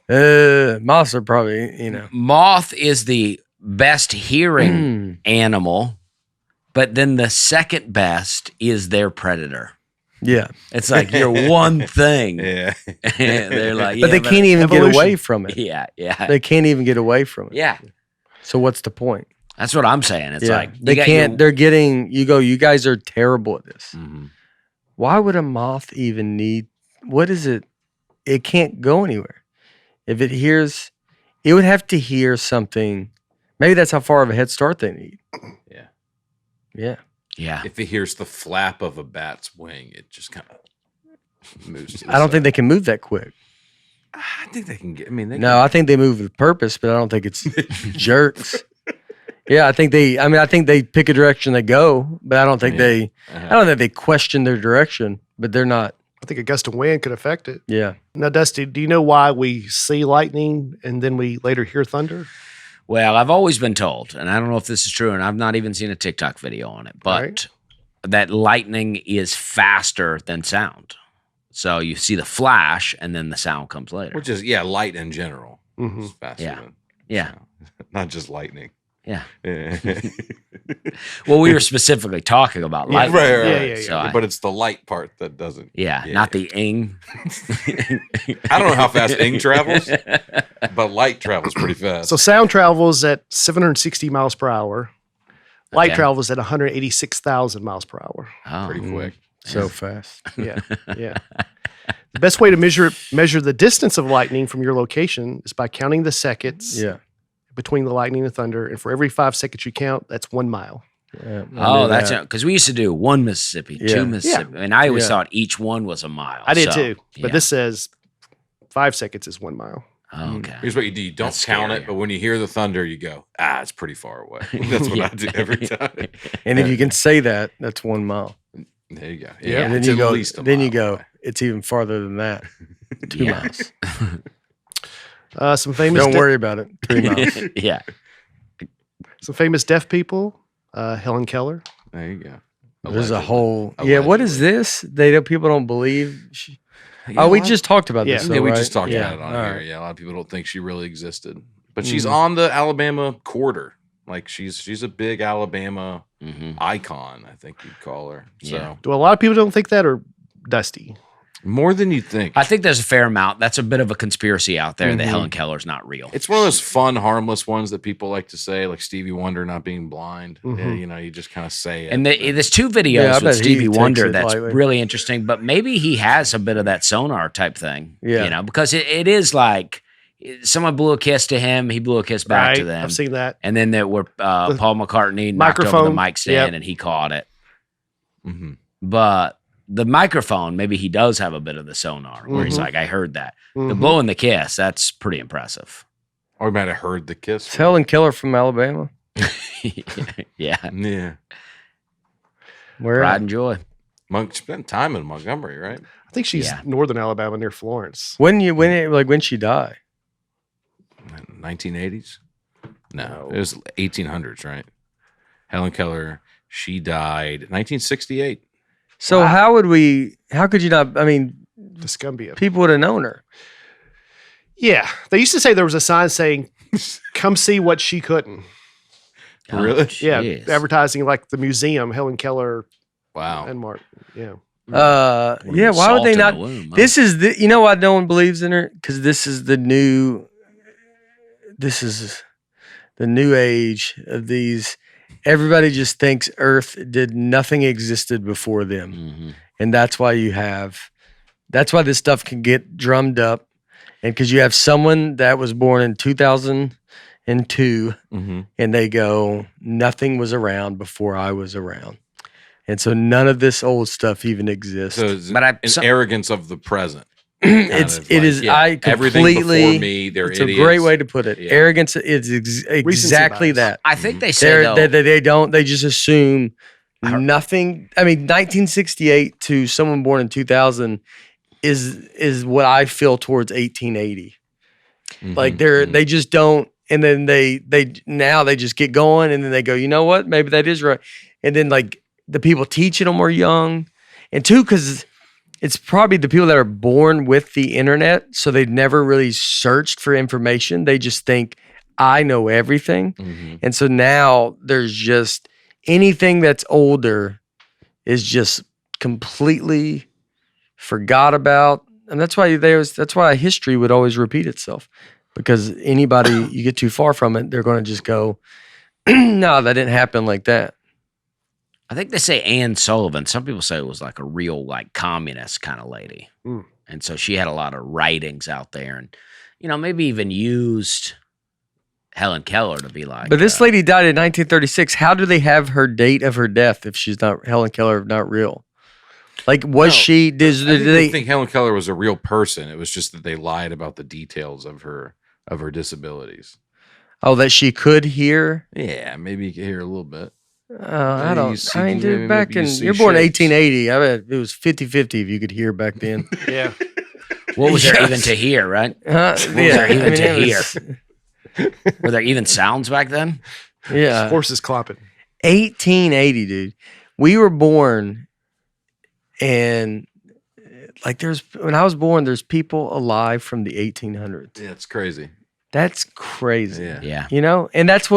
Moths are probably moth is the best hearing animal, but then the second best is their predator. yeah, It's like your one thing. Yeah. They're like, but they can't even get evolution. away from it. Yeah, yeah, They can't even get away from it. yeah. So what's the point? That's what I'm saying. It's Yeah. like they you got can't. your- They're getting. You guys are terrible at this. Mhm. Why would a moth even need? What is it? It can't go anywhere. If it hears, it would have to hear something. Maybe that's how far of a head start they need. Yeah. Yeah. yeah. If it hears the flap of a bat's wing, it just kind of moves to the I don't side. think they can move that quick. I think they can get. I mean, they No, I think they move with purpose, but I don't think it's jerks. Yeah, I think they. I mean, I think they pick a direction they go, but I don't think Yeah. they. can. I don't think they question their direction, but they're not. I think a gust of wind could affect it. Yeah. Now, Dusty, do you know why we see lightning and then we later hear thunder? Well, I've always been told, and I don't know if this is true, and I've not even seen a TikTok video on it, but Right. that lightning is faster than sound. So you see the flash, and then the sound comes later. Which is light in general. Mhm. It's faster Yeah. than Yeah. sound. Not just lightning. Yeah. Yeah. Well, we were specifically talking about Yeah, lightning. right, right, Yeah, right. yeah, yeah. So I- But it's the light part that doesn't. yeah, Yeah. not the ing. I don't know how fast ing travels, but light travels pretty fast. So sound travels at 760 miles per hour. Light Okay. travels at 186,000 miles per hour. Oh. pretty quick. So fast. Yeah, yeah. The best way to measure the distance of lightning from your location is by counting the seconds Yeah. between the lightning and thunder. And for every 5 seconds you count, that's 1 mile. Yeah. Oh, that's it. Because we used to do one Mississippi, Yeah. two Mississippi, and I always Yeah. thought each one was a mile. I did So, too. But yeah. this says 5 seconds is 1 mile. Oh, okay. Here's what you do: you don't That's count scary. it, but when you hear the thunder, you go, it's pretty far away. That's what I do every time. And if you can say that, that's 1 mile. There you go. Yeah. And then it's you at go. least a Then you mile go. away. It's even farther than that. 2 Yeah. miles. Some famous Don't worry about it. 3 miles. Yeah. some famous deaf people. Helen Keller. There you go. There's a Allegedly. whole. Yeah. What is Allegedly. this? People don't believe. Yeah, Oh, we a lot- just talked about Yeah. this. Yeah, though, we right? just talked Yeah. about it on All here. right. Yeah, a lot of people don't think she really existed, but she's Mhm. on the Alabama quarter. Like she's a big Alabama hmm icon. I think you'd call her. So Yeah. Do a lot of people don't think that, or Dusty? more than you'd think. I think there's a fair amount. That's a bit of a conspiracy out there that Mhm. Helen Keller's not real. It's one of those fun, harmless ones that people like to say, like Stevie Wonder not being blind. Yeah, Mhm. you just kind of say it. And there's two Yeah, I videos bet with he Stevie takes Wonder it that's lightly. really interesting, but maybe he has a bit of that sonar type thing. Yeah. Because it is like someone blew a kiss to him, he blew a kiss back to Right? them. I've seen that. And then there were Paul McCartney knocked over the microphone, mic stand yep. and he caught it. Mhm. But the microphone, maybe he does have a bit of the sonar where he's Mhm. like, I heard that. The Mhm. blowing the kiss, that's pretty impressive. Or you might have heard the Is kiss. Helen Keller from Alabama? Yeah. Yeah. Where? Pride and joy. Monk spent time in Montgomery, right? I think she's Yeah. northern Alabama near Florence. When she died? 1980s? No, it was 1800s, right? Helen Keller, she died 1968. So how could you not? I mean, Discumbia. people would have known her. Yeah. They used to say there was a sign saying, come see what she couldn't. Really? Yeah. jeez. Advertising like the museum, Helen Keller Wow. and Mark. Yeah. Yeah. Why would Salt they in the not? womb, huh? This is the. You know why no one believes in her? Because this is the new. This is the new age of these. Everybody just thinks Earth did nothing existed before them. Mhm. And that's why that's why this stuff can get drummed up. And because you have someone that was born in 2002 Mm-hmm. and they go, nothing was around before I was around. And so none of this old stuff even exists. So it's But an arrogance of the present. it is. I everything completely. before me. They're It's idiots. a great way to put it. Yeah. Arrogance is exactly bias. that. I think they say though. They don't. They just assume nothing. I mean, 1968 to someone born in 2000 is what I feel towards 1880. Like they just don't. And then they now they just get going, and then they go, you know what? Maybe that is right. And then like the people teaching them are young, and two, because it's probably the people that are born with the internet, so they've never really searched for information. They just think I know everything, and so now there's just anything that's older is just completely forgot about, and that's why history would always repeat itself. Because anybody you get too far from it, they're going to just go, no, that didn't happen like that. I think they say Anne Sullivan. Some people say it was like a real like communist kind of lady. And so she had a lot of writings out there and, maybe even used Helen Keller to be like. But this lady died in 1936. How do they have her date of her death if she's not Helen Keller, not real? Like, was she? Did they think Helen Keller was a real person? It was just that they lied about the details of her disabilities. Oh, that she could hear? Yeah, maybe you could hear a little bit. I don't. I mean, dude, maybe you're born in 1880. I bet it was 50-50 if you could hear back then. Yeah. What was there even to hear, right? Yeah, even to hear? Were there even sounds back then? Yeah. Horses clopping. 1880, dude. We were born, and like when I was born, there's people alive from the 1800s. Yeah, it's crazy. That's crazy. Yeah. And that's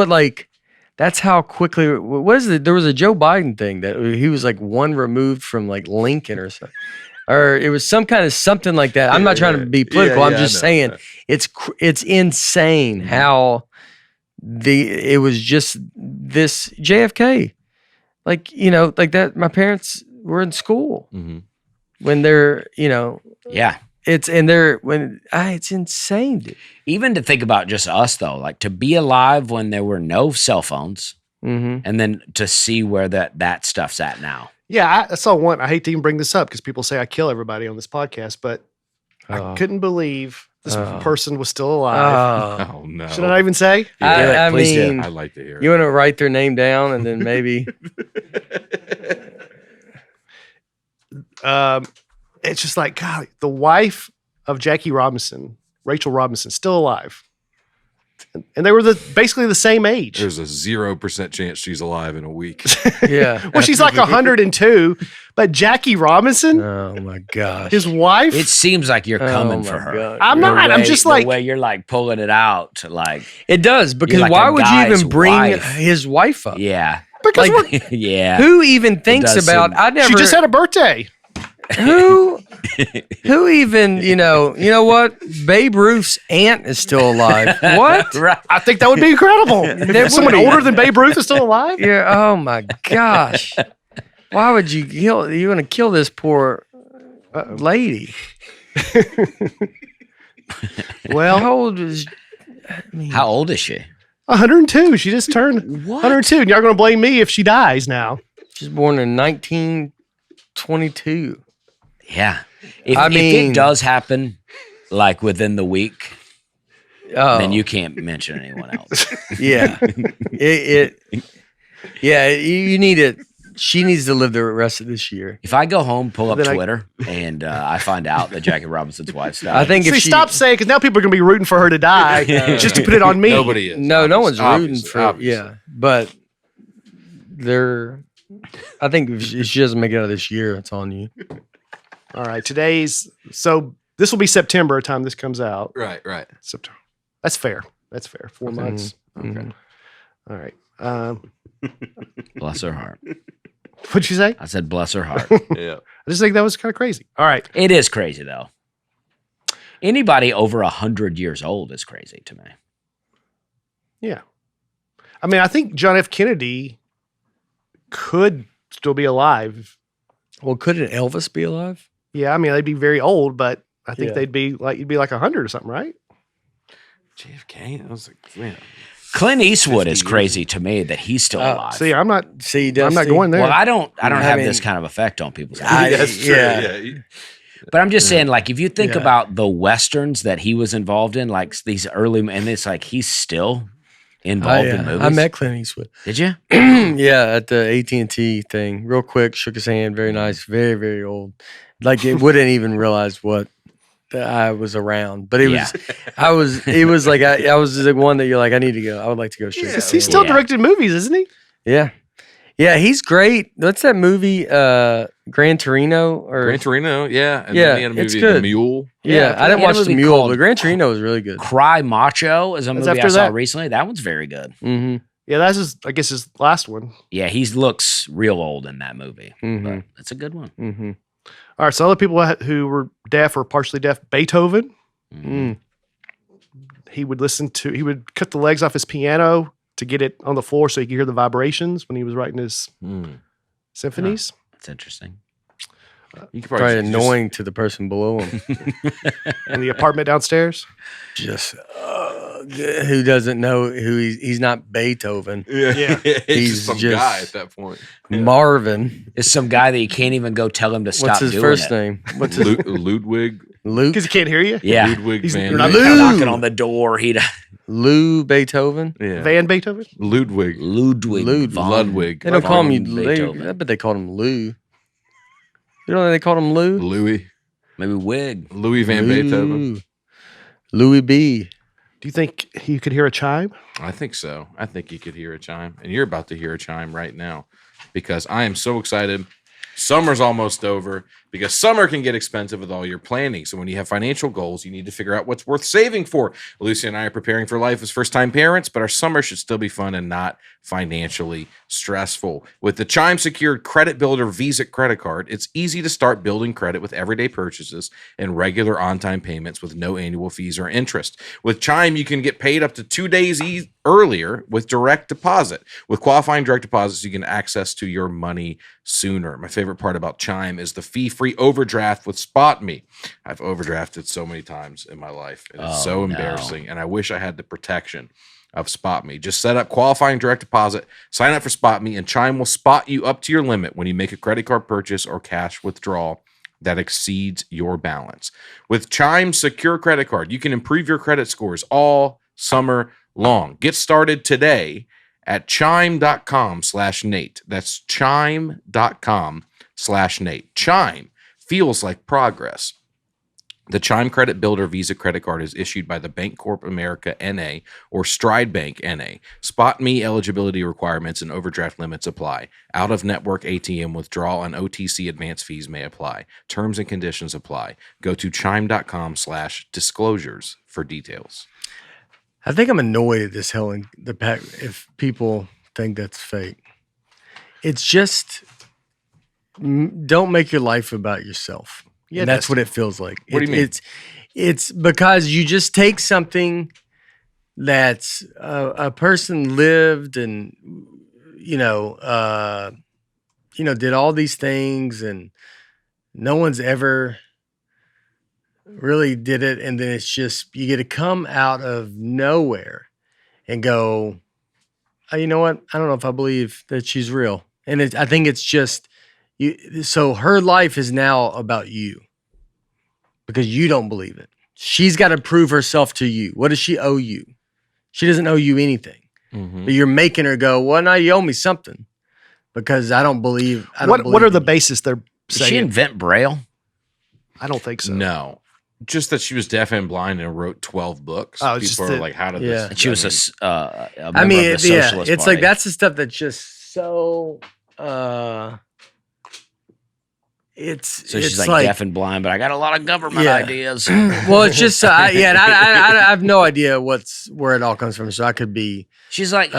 how quickly. What is it? There was a Joe Biden thing that he was like one removed from like Lincoln or something, or it was some kind of something like that. I'm not trying to be political. I'm just saying it's insane how it was just this JFK, like that. My parents were in school when they're Yeah. it's insane, dude. Even to think about just us though, like to be alive when there were no cell phones, and then to see where that stuff's at now. Yeah, I saw one. I hate to even bring this up because people say I kill everybody on this podcast, but I couldn't believe this person was still alive. Oh no! Should I not even say? I Please do. mean, I'd like to hear. You want to write their name down and then maybe. It's just like, God, the wife of Jackie Robinson, Rachel Robinson, still alive. And they were basically the same age. There's a 0% chance she's alive in a week. Yeah. Well, she's like 102, but Jackie Robinson, Oh my gosh. his wife, It seems like you're coming Oh for my her. God. I'm The not. I'm way- just the like, way you're like pulling it out to like, It does, because like why a would you guy's even bring wife. his wife up? yeah, because like- yeah. Who even thinks does about? seem- I never. she just had a birthday. who even you know what? Babe Ruth's aunt is still alive. What? Right. I think that would be incredible. If someone older than Babe Ruth is still alive. Yeah. Oh my gosh. Why would you kill? You want to kill this poor lady? Well, How old is? How old is she? 102. She just turned 102. And y'all going to blame me if she dies now. She's born in 1922. Yeah. If I mean- it does happen, like within the week, Oh, then you can't mention anyone else. yeah. You need it. She needs to live the rest of this year. If I go home, pull up Then I- Twitter, and I find out that Jackie Robinson's wife's died. I think if See, she stop saying, because now people are going to be rooting for her to die just to put it on me. Nobody is. no one's rooting Obviously, for obviously. yeah, but I think if she doesn't make it out of this year, it's on you. All right. So this will be September time this comes out. Right. September. That's fair. 4 months. Okay. All right. Bless her heart. What'd you say? I said, bless her heart. Yeah. I just think that was kind of crazy. All right. It is crazy, though. Anybody over 100 years old is crazy to me. Yeah. I mean, I think John F. Kennedy could still be alive. Well, couldn't Elvis be alive? Yeah. I mean, they'd be very old, but I think Yeah. you'd be like 100 or something, right? JFK. I was like, man. Clint Eastwood 50 is years. crazy to me that he's still alive. See, I'm not See, I'm not Dusty? going there. Well, I don't I have mean- this kind of effect on people's I- lives. That's true. yeah. Yeah. But I'm just saying, like, if you think about the westerns that he was involved in, like these early, and it's like he's still involved in movies. I met Clint Eastwood. Did you? Yeah, at the AT&T thing. Real quick, shook his hand. Very nice. Very, very old. Like, it wouldn't even realize what that I was around. But it was like, I was the one that you're like, I need to go. I would like to go straight. He's still directed movies, isn't he? Yeah. Yeah, he's great. What's that movie? Gran Torino? Gran Torino, yeah. And Yeah, then he had a it's movie, good. The Mule. Yeah, I didn't He had a watch The movie Mule, called but Gran Torino was really good. Cry Macho is a movie I after saw that? recently. That one's very good. Mm-hmm. Yeah, that's I guess his last one. Yeah, he looks real old in that movie. Mhm. But it's a good one. Mm-hmm. All right, so other people who were deaf or partially deaf, Beethoven. Mm. He would cut the legs off his piano to get it on the floor so he could hear the vibrations when he was writing his symphonies. That's interesting. You could Probably just- annoying to the person below him. In the apartment downstairs. Just who doesn't know who he's not Beethoven. Yeah. He's He's just some just- guy at that point. Marvin. It's some guy that you can't even go tell him to stop What's his doing first it. name? What's his Ludwig. Luke? Because he can't hear you. Yeah. Ludwig He's- van you're not- Beethoven. Knocking on the door. He'd Lou Beethoven? Yeah. Van Beethoven. Ludwig. Ludwig. von Ludwig. They don't call him Beethoven. I bet they called him Lou. You know they called him Lou? Louis. Maybe Wig. Louis van Beethoven. Louis B. Do you think he could hear a chime? I think so. I think you could hear a chime. And you're about to hear a chime right now because I am so excited. Summer's almost over because summer can get expensive with all your planning. So when you have financial goals, you need to figure out what's worth saving for. Lucy and I are preparing for life as first-time parents, but our summer should still be fun and not financially stressful. With the Chime Secured Credit Builder Visa credit card, it's easy to start building credit with everyday purchases and regular on-time payments with no annual fees or interest. With Chime, you can get paid up to 2 days earlier with direct deposit. With qualifying direct deposits, you can access to your money sooner. My favorite part about Chime is the fee-free overdraft with SpotMe. I've overdrafted so many times in my life. It is so embarrassing, and I wish I had the protection of SpotMe. Just set up qualifying direct deposit, sign up for SpotMe, and Chime will spot you up to your limit when you make a credit card purchase or cash withdrawal that exceeds your balance. With Chime's secure credit card, you can improve your credit scores all summer long. Get started today at chime.com/Nate. That's chime.com/Nate. Chime feels like progress. The Chime Credit Builder Visa credit card is issued by the Bancorp America NA or Stride Bank NA. SpotMe eligibility requirements and overdraft limits apply. Out-of-network ATM withdrawal and OTC advance fees may apply. Terms and conditions apply. Go to chime.com/disclosures for details. I think I'm annoyed at this Helen the pack if people think that's fake. It's just don't make your life about yourself. Yeah, And that's what it feels like. What do you mean? It's because you just take something that's a person lived and did all these things and no one's ever really did it, and then it's just you get to come out of nowhere and go, oh, you know what? I don't know if I believe that she's real, and I think it's just you. So her life is now about you because you don't believe it. She's got to prove herself to you. What does she owe you? She doesn't owe you anything, but you're making her go, well, now you owe me something because I don't believe. What are the basis they're Did saying? she invent Braille? I don't think so. No. Just that she was deaf and blind and wrote 12 books. Oh, it's People just are that- like, how did Yeah. this? And she was a member I mean, of the Socialist it's Party. like that's the stuff that's just so. It's So she's it's like deaf and blind, but I got a lot of government Yeah. ideas. Well, it's just I have no idea where it all comes from. So I could be She's like,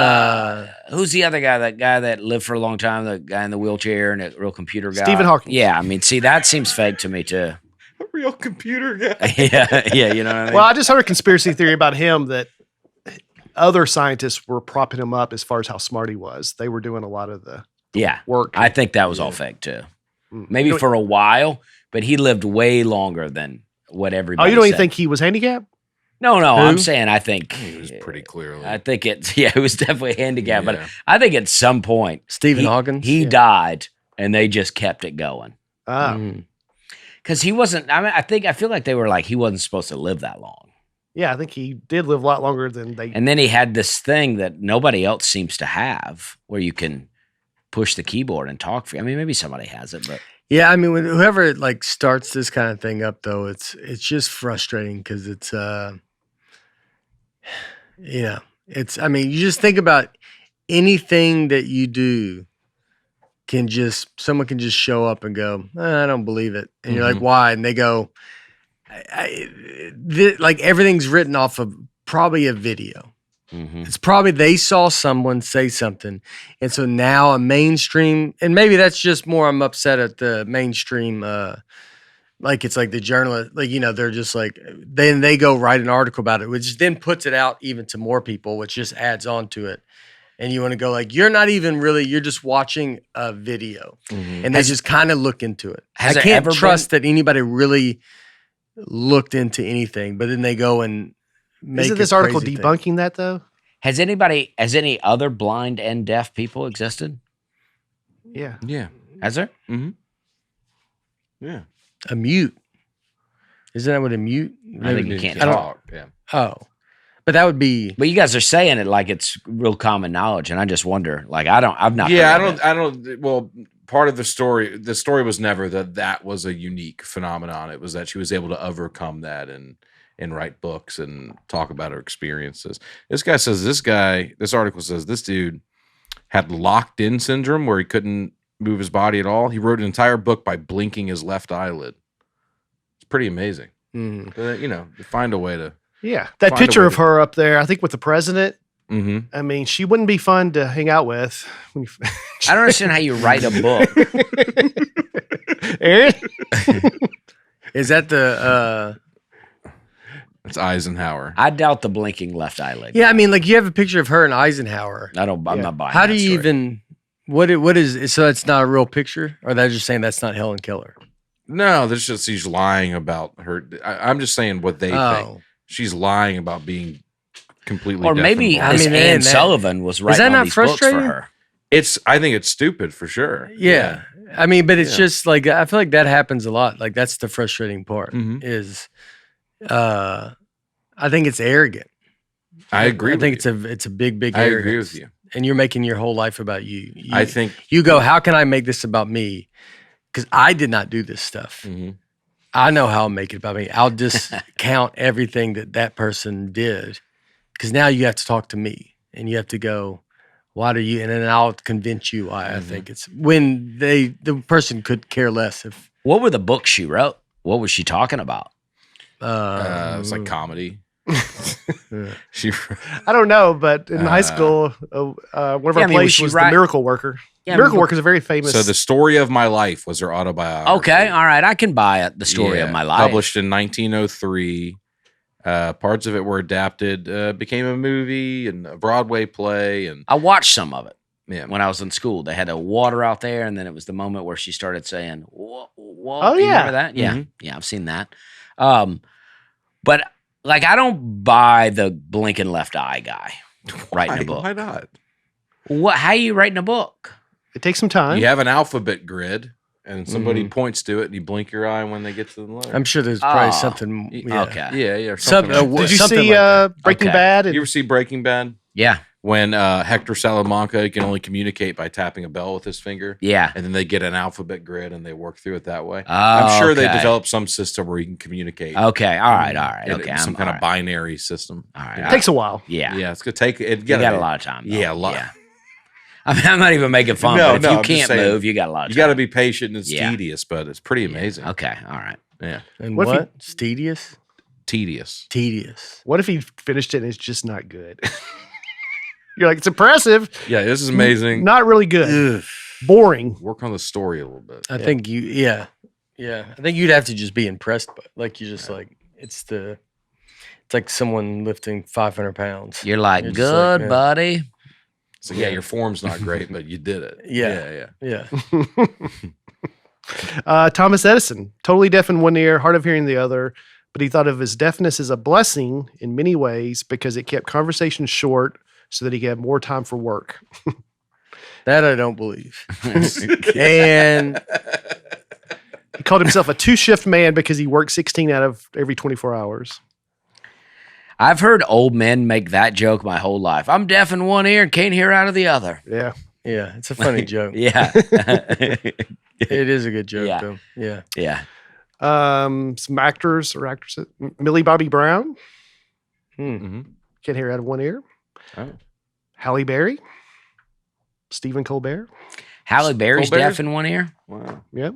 who's the other guy? That guy that lived for a long time, the guy in the wheelchair and that real computer guy. Stephen Hawking. Yeah, I mean, see, that seems fake to me too. A real computer guy. yeah, you know what I mean? Well, I just heard a conspiracy theory about him that other scientists were propping him up as far as how smart he was. They were doing a lot of the yeah, work. I think that was all fake too. Mm. Maybe You don't- for a while, but he lived way longer than what Oh, everybody you don't even said. think he was handicapped? No, Who? I'm saying I think He was pretty clearly. I think it was definitely handicapped, but Yeah. I think at some point Stephen he, Hawkins. he died and they just kept it going. Ah, Mhm. Because he wasn't. I mean, I feel like they were like he wasn't supposed to live that long. Yeah, I think he did live a lot longer than they. And then he had this thing that nobody else seems to have, where you can push the keyboard and talk. I mean, maybe somebody has it, but Yeah, I mean, whoever like starts this kind of thing up, though, it's just frustrating because it's it's. I mean, you just think about anything that you do someone can just show up and go, I don't believe it, and you're like, why? And they go, like everything's written off of probably a video. It's probably they saw someone say something, and so now a mainstream, and maybe that's just more. I'm upset at the mainstream. Like it's like the journalist, like they're just like then they go write an article about it, which then puts it out even to more people, which just adds on to it. And you want to go like you're not even really, you're just watching a video, and they just kind of look into it. I can't trust that anybody really looked into anything, but then they go and make Isn't this article debunking that though? Has any other blind and deaf people existed? Yeah. Yeah. Has there? Yeah. A mute. Isn't that what a mute? I think you can't I don't- talk. Yeah. Oh, but that would be. But you guys are saying it like it's real common knowledge, and I just wonder. Like I've not. Yeah, heard of it. I don't. Well, part of the story was never that was a unique phenomenon. It was that she was able to overcome that and write books and talk about her experiences. This article says this dude had locked in syndrome where he couldn't move his body at all. He wrote an entire book by blinking his left eyelid. It's pretty amazing. Find a way to. Yeah. That Find a picture way of to- her up there, I think with the president, Mm-hmm. I mean, she wouldn't be fun to hang out with. I don't understand how you write a book. Aaron? Is that the? It's Eisenhower. I doubt the blinking left eyelid. Yeah, I mean, like you have a picture of her and Eisenhower. I'm not buying. How that do you story. even? What is? So that's not a real picture, or they're just saying that's not Helen Keller. No, there's just she's lying about her. I'm just saying what they think. Oh, She's lying about being completely. Or deaf maybe and blind. this I mean, Ann man, that- Sullivan was writing that all not these books for frustrating? her. I think it's stupid for sure. yeah. I mean, but it's Yeah. just like I feel like that happens a lot. Like that's the frustrating part. Mhm. Is, I think it's arrogant. I agree. I think with it's a big I agree arrogance. with you. And you're making your whole life about you. I think. You go, how can I make this about me? Because I did not do this stuff. Mhm. I know how I'll make it about me. I'll just count everything that person did. Because now you have to talk to me and you have to go, why do you? And then I'll convince you why I think it's when the person could care less if. What were the books she wrote? What was she talking about? It's like comedy. She. I don't know, but in high school, one of Yeah, our I mean, was plays she was right- The Miracle Worker. Yeah, Miracle but- Worker is a very famous. So the story of my life was her autobiography. Okay, all right, I can buy it. The story of Yeah, my life. published in 1903. Parts of it were adapted, became a movie and a Broadway play, and I watched some of it yeah, when I was in school. They had a water out there, and then it was the moment where she started saying, "Whoa, whoa." Oh, Do you yeah. remember that? Yeah, Mhm. yeah, I've seen that. But like, I don't buy the blinking left eye guy writing a book. Why not? What? How you writing a book? It takes some time. You have an alphabet grid, and somebody points to it, and you blink your eye when they get to the letter. I'm sure there's probably Oh, something. Yeah. Okay. yeah, or Some- something. like Did you something see like that. Breaking Okay. Bad? that. You ever see Breaking Bad? Yeah, When Hector Salamanca can only communicate by tapping a bell with his finger, yeah. and then they get an alphabet grid and they work through it that way. Oh, I'm sure they okay. developed some system where you can communicate. Okay, all right. Okay, some I'm kind all of binary system. right. All right. It takes a while. Yeah, Yeah, it's gonna take it. you got a lot of time. Though. Yeah, a lot. Yeah. I mean, I'm not even making fun, No, but if no, you I'm just can't saying, move, you got a lot of You time. got to be patient, and it's Yeah. tedious, but it's pretty amazing. Okay, all right. Yeah, And What what? if It's tedious? tedious. Tedious. What if he finished it and it's just not good? You're like, it's impressive, Yeah, this is amazing. not really good, Ugh. boring. Work on the story a little bit. I think yeah. I think you'd have to just be impressed, but like you just like it's like someone lifting 500 pounds. You're like, You're just good, like, yeah. buddy. So yeah, your form's not great, but you did it. Yeah. yeah. Yeah. Thomas Edison, totally deaf in one ear, hard of hearing the other, but he thought of his deafness as a blessing in many ways because it kept conversations short so that he could have more time for work. That I don't believe. And He called himself a 2-shift man because he worked 16 out of every 24 hours. I've heard old men make that joke my whole life. I'm deaf in one ear and can't hear out of the other. Yeah. Yeah, it's a funny joke. Yeah. It is a good joke, Yeah. though. Yeah. Yeah. Some actors or actresses. Millie Bobby Brown. Mm-hmm. Can't hear out of one ear. Oh. Halle Berry. Stephen Colbert. Halle Berry's Colbert? deaf in one ear. Wow. Yep.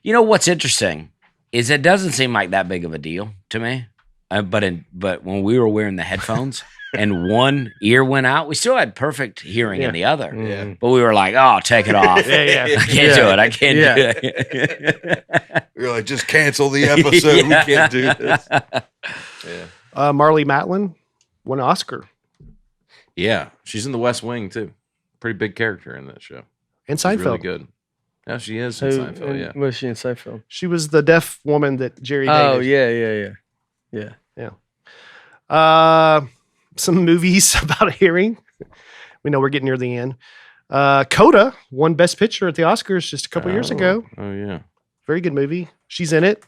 You know what's interesting is it doesn't seem like that big of a deal to me. But when we were wearing the headphones and one ear went out, we still had perfect hearing in the other. Yeah. But we were like, "Oh, take it off! Yeah. I can't do it. I can't Yeah. do it." You're like, just cancel the episode. Yeah. We can't do this. Yeah. Marlee Matlin won an Oscar. Yeah. She's in the West Wing, too. Pretty big character in that show. And She's Seinfeld. really good. Yeah, she is in Seinfeld, yeah. Was she in Seinfeld? She was the deaf woman that Jerry dated. Oh, yeah. Some movies about hearing. We know we're getting near the end. Coda won Best Picture at the Oscars just a couple years ago. Oh, yeah. Very good movie. She's in it.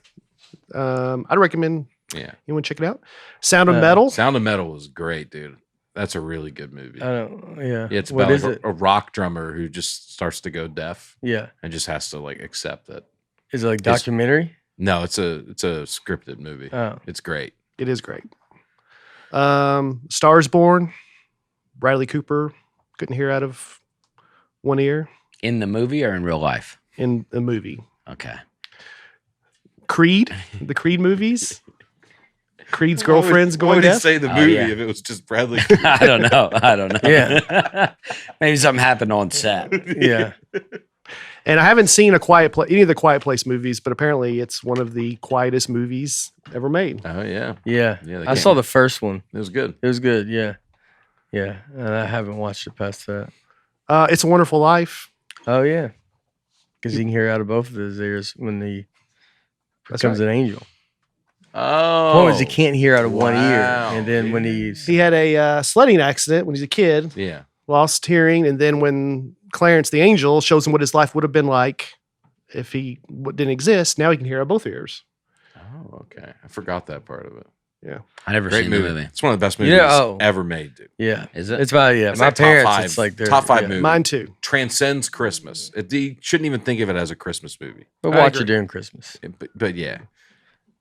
I'd recommend Yeah. anyone check it out. Sound of Metal. Sound of Metal was great, dude. That's a really good movie. I don't. Yeah. Yeah, it's What about is like it? a rock drummer who just starts to go deaf Yeah. and just has to like accept that. Is it like documentary? No, it's a scripted movie. Oh. It's great. It is great. Stars Born. Bradley Cooper couldn't hear out of one ear In the movie or in real life? in the movie. Okay. Creed, the Creed movies. Creed's girlfriend's Why going would he deaf. say the Oh, movie yeah. if it was just Bradley? I don't know. Yeah. Maybe something happened on set. Yeah. And I haven't seen any of the Quiet Place movies, but apparently it's one of the quietest movies ever made. Oh yeah, Yeah. Yeah, they I saw the first one. it was good. It was good. Yeah. Yeah. And I haven't watched it past that. It's a Wonderful Life. Oh, yeah. Because you can hear out of both of his ears when he That's becomes right. an angel. Oh, One is he can't hear out of one ear. wow, And then when dude. he's. He had a sledding accident when he was a kid, Yeah. lost hearing, and then when Clarence the angel shows him what his life would have been like if he didn't exist, now he can hear out of both ears. Oh, okay. I forgot that part of it. I never Great seen movie. the movie. It's one of the best movies Yeah, oh. ever made, dude. Yeah. Is it? It's about, yeah. It's My like top parents, five- it's like their top five yeah. movie. Mine too. Transcends Christmas. You shouldn't even think of it as a Christmas movie. But I watch agree. it during Christmas. But yeah,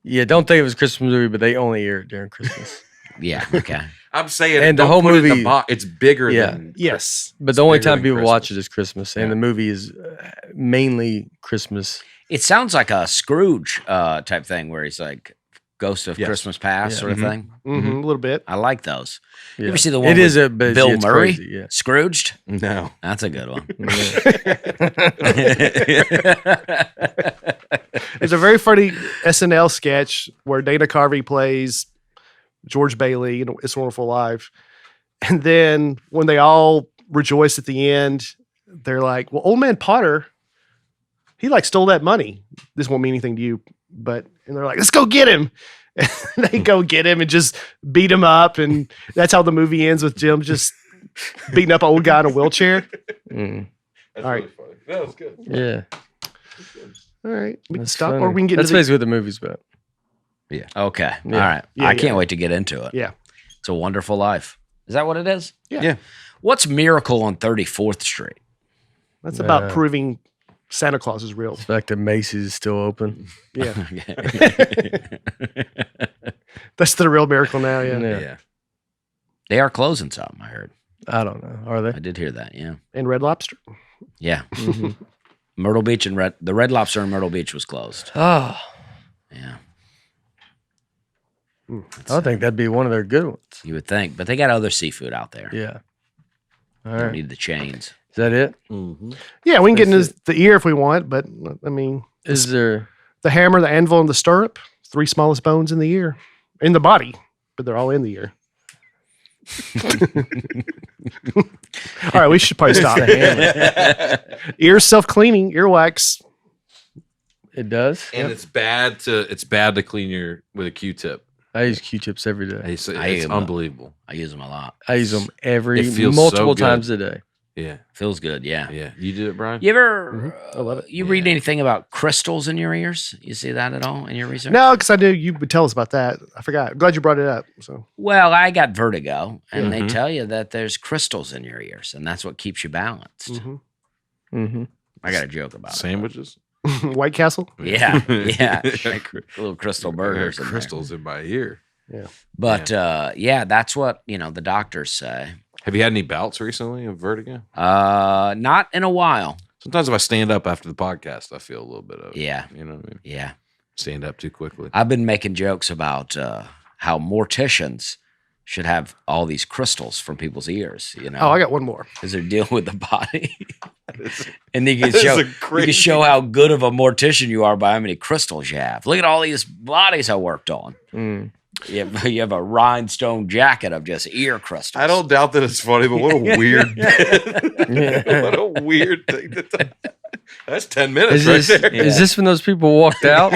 Yeah, don't think it was a Christmas movie, but they only air it during Christmas. Yeah. Okay. I'm saying, And the don't whole put it in movie- it's bigger Yeah. than Yes. But the only bigger time than people watch Christmas. it is Christmas, Yeah. and the movie is mainly Christmas. It sounds like a Scrooge type thing where he's like Ghost of Yes. Christmas Past Yeah. sort of Mhm. thing. Mm-hmm, a little bit. I like those. Yeah. You ever see the one It is with a but Bill it's Murray? crazy, yeah. Scrooged? No. That's a good one. There's a very funny SNL sketch where Dana Carvey plays George Bailey in It's a Wonderful Life. And then when they all rejoice at the end, they're like, well, old man Potter, he like stole that money. This won't mean anything to you, but, and they're like, let's go get him. And they go get him and just beat him up. And that's how the movie ends, with Jim just beating up an old guy in a wheelchair. Mm. That's All right. really funny. That was good. Yeah. All right. We can That's stop, funny. or we can get That's into the, basically what the movie's about. Okay. Yeah. All right. Yeah, I can't yeah. wait to get into it. Yeah. It's a Wonderful Life. Is that what it is? Yeah. Yeah. What's Miracle on 34th Street? That's about Uh, proving Santa Claus is real. The fact that Macy's is still open. Yeah. That's the real miracle now. Yeah. Yeah. Yeah. They are closing some, I heard. I don't know. Are I they? did hear that. Yeah. And Red Lobster. Yeah. Mhm. Myrtle Beach and the Red Lobster in Myrtle Beach was closed. Oh, Yeah. I think that'd be one of their good ones. You would think, but they got other seafood out there. Yeah. All Don't right. need the chains. Is that it? Mm-hmm. Yeah, we can get That's into the ear if we want, but I mean, Is there? the hammer, the anvil, and the stirrup, 3 smallest bones in the ear, in the body, but they're all in the ear. All right, we should probably stop. Ear self-cleaning, earwax. It does. And it's bad to clean your with a Q-tip. I use Q-tips every day. It's I use them. unbelievable. I use them a lot. I use them every It feels multiple so good. times a day. Yeah. Feels good. Yeah. Yeah. You did it, Brian? You ever? I love it. You read anything about crystals in your ears? You see that at all in your research? No, because I knew you would tell us about that. I forgot. Glad you brought it up. So Well, I got vertigo, and they Mhm. tell you that there's crystals in your ears, and that's what keeps you balanced. Mm-hmm. I got a joke about Sandwiches? White Castle. it. Yeah, yeah, like little crystal burgers. in there. Crystals in my ear. But yeah, that's what the doctors say. Have you had any bouts recently of vertigo? Not in a while. Sometimes if I stand up after the podcast, I feel a little bit of Yeah. You know what I mean? Yeah, Stand up too quickly. I've been making jokes about how morticians should have all these crystals from people's ears. Oh, I got one more. because they're dealing with the body. And you That is a can crazy- show how good of a mortician you are by how many crystals you have. Look at all these bodies I worked on. Mm. You have a rhinestone jacket of just ear crystals. I don't doubt that it's funny, but what a weird what a weird thing to That's 10 minutes Is right there. this when those people walked out?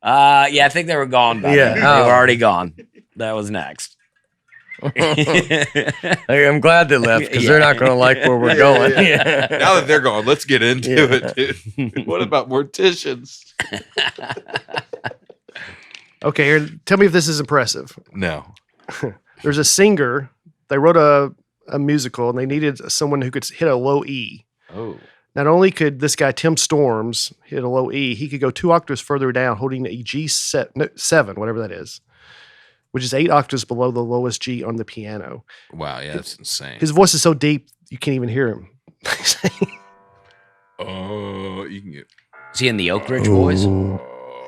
Yeah, I think they were gone by Yeah. then. They Oh. were already gone. That was next. I'm glad they left because they're not going to like where we're going. Now that they're gone, let's get into Yeah. it, dude. What about morticians? Okay, here, tell me if this is impressive. No. There's a singer. They wrote a musical, and they needed someone who could hit a low E. Oh. Not only could this guy Tim Storms hit a low E, he could go 2 octaves further down, holding a G7, whatever that is, which is 8 octaves below the lowest G on the piano. Wow, yeah, that's insane. His voice is so deep you can't even hear him. Oh, you can get Is he in the Oak Ridge Boys?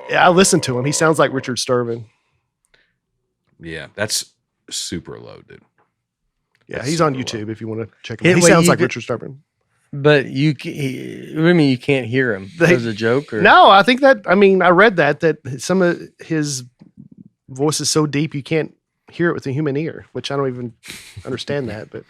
Yeah, I listened to him. He sounds like Richard Sturban. Yeah, that's super low, dude. Yeah, That's he's on super low. YouTube if you want to check him Hey, out. He wait, sounds you like could- Richard Sturban. But what do you mean you can't hear him? That was a joke? Or? No, I think that, I read that some of his voice is so deep you can't hear it with the human ear, which I don't even understand that. But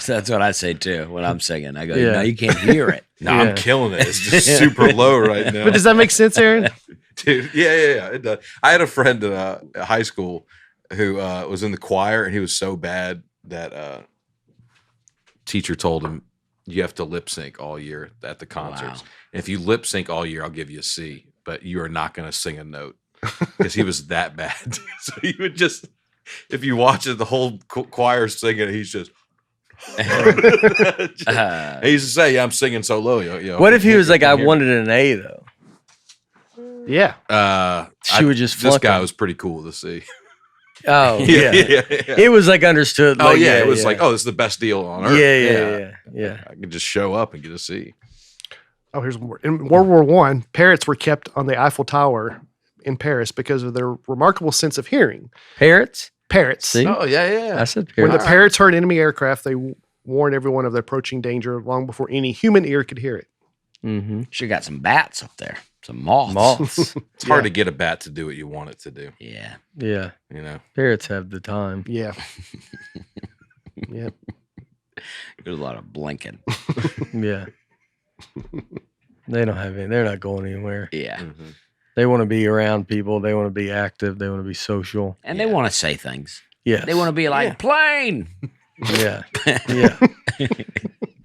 That's what I say too when I'm singing. I go, Yeah. no, you can't hear it. No, Yeah. I'm killing it. It's just super low right now. but does that make sense, Aaron? Dude, yeah. It does. I had a friend in high school who was in the choir, and he was so bad that teacher told him, you have to lip sync all year at the concerts. Wow. And if you lip sync all year, I'll give you a C, but you are not going to sing a note because he was that bad. So he would just, if you watch it, the whole choir singing, he's just. Uh, He used to say, "Yeah, I'm singing so low." What if he was like, I wanted? wanted an A, though? Yeah. She would just This flunk guy him. was pretty cool to see. Oh, yeah. yeah. It was like understood. Oh like, yeah, it was like, oh, this is the best deal on earth. Yeah. I could just show up and get a C. Oh, here's one more. In World War I, parrots were kept on the Eiffel Tower in Paris because of their remarkable sense of hearing. Parrots? Parrots. See? Oh yeah. I said When parrots. the parrots heard enemy aircraft, they warned everyone of the approaching danger long before any human ear could hear it. Mm-hmm. should got some bats up there, some moths. Moths. It's hard to get a bat to do what you want it to do. Yeah. Yeah. You know. Parrots have the time. Yeah. Yeah. There's a lot of blinking. Yeah. They don't have any. They're not going anywhere. Yeah. Mhm. They want to be around people. They want to be active. They want to be social. And they want to say things. Yes. They want to be like, plane. Yeah. Yeah.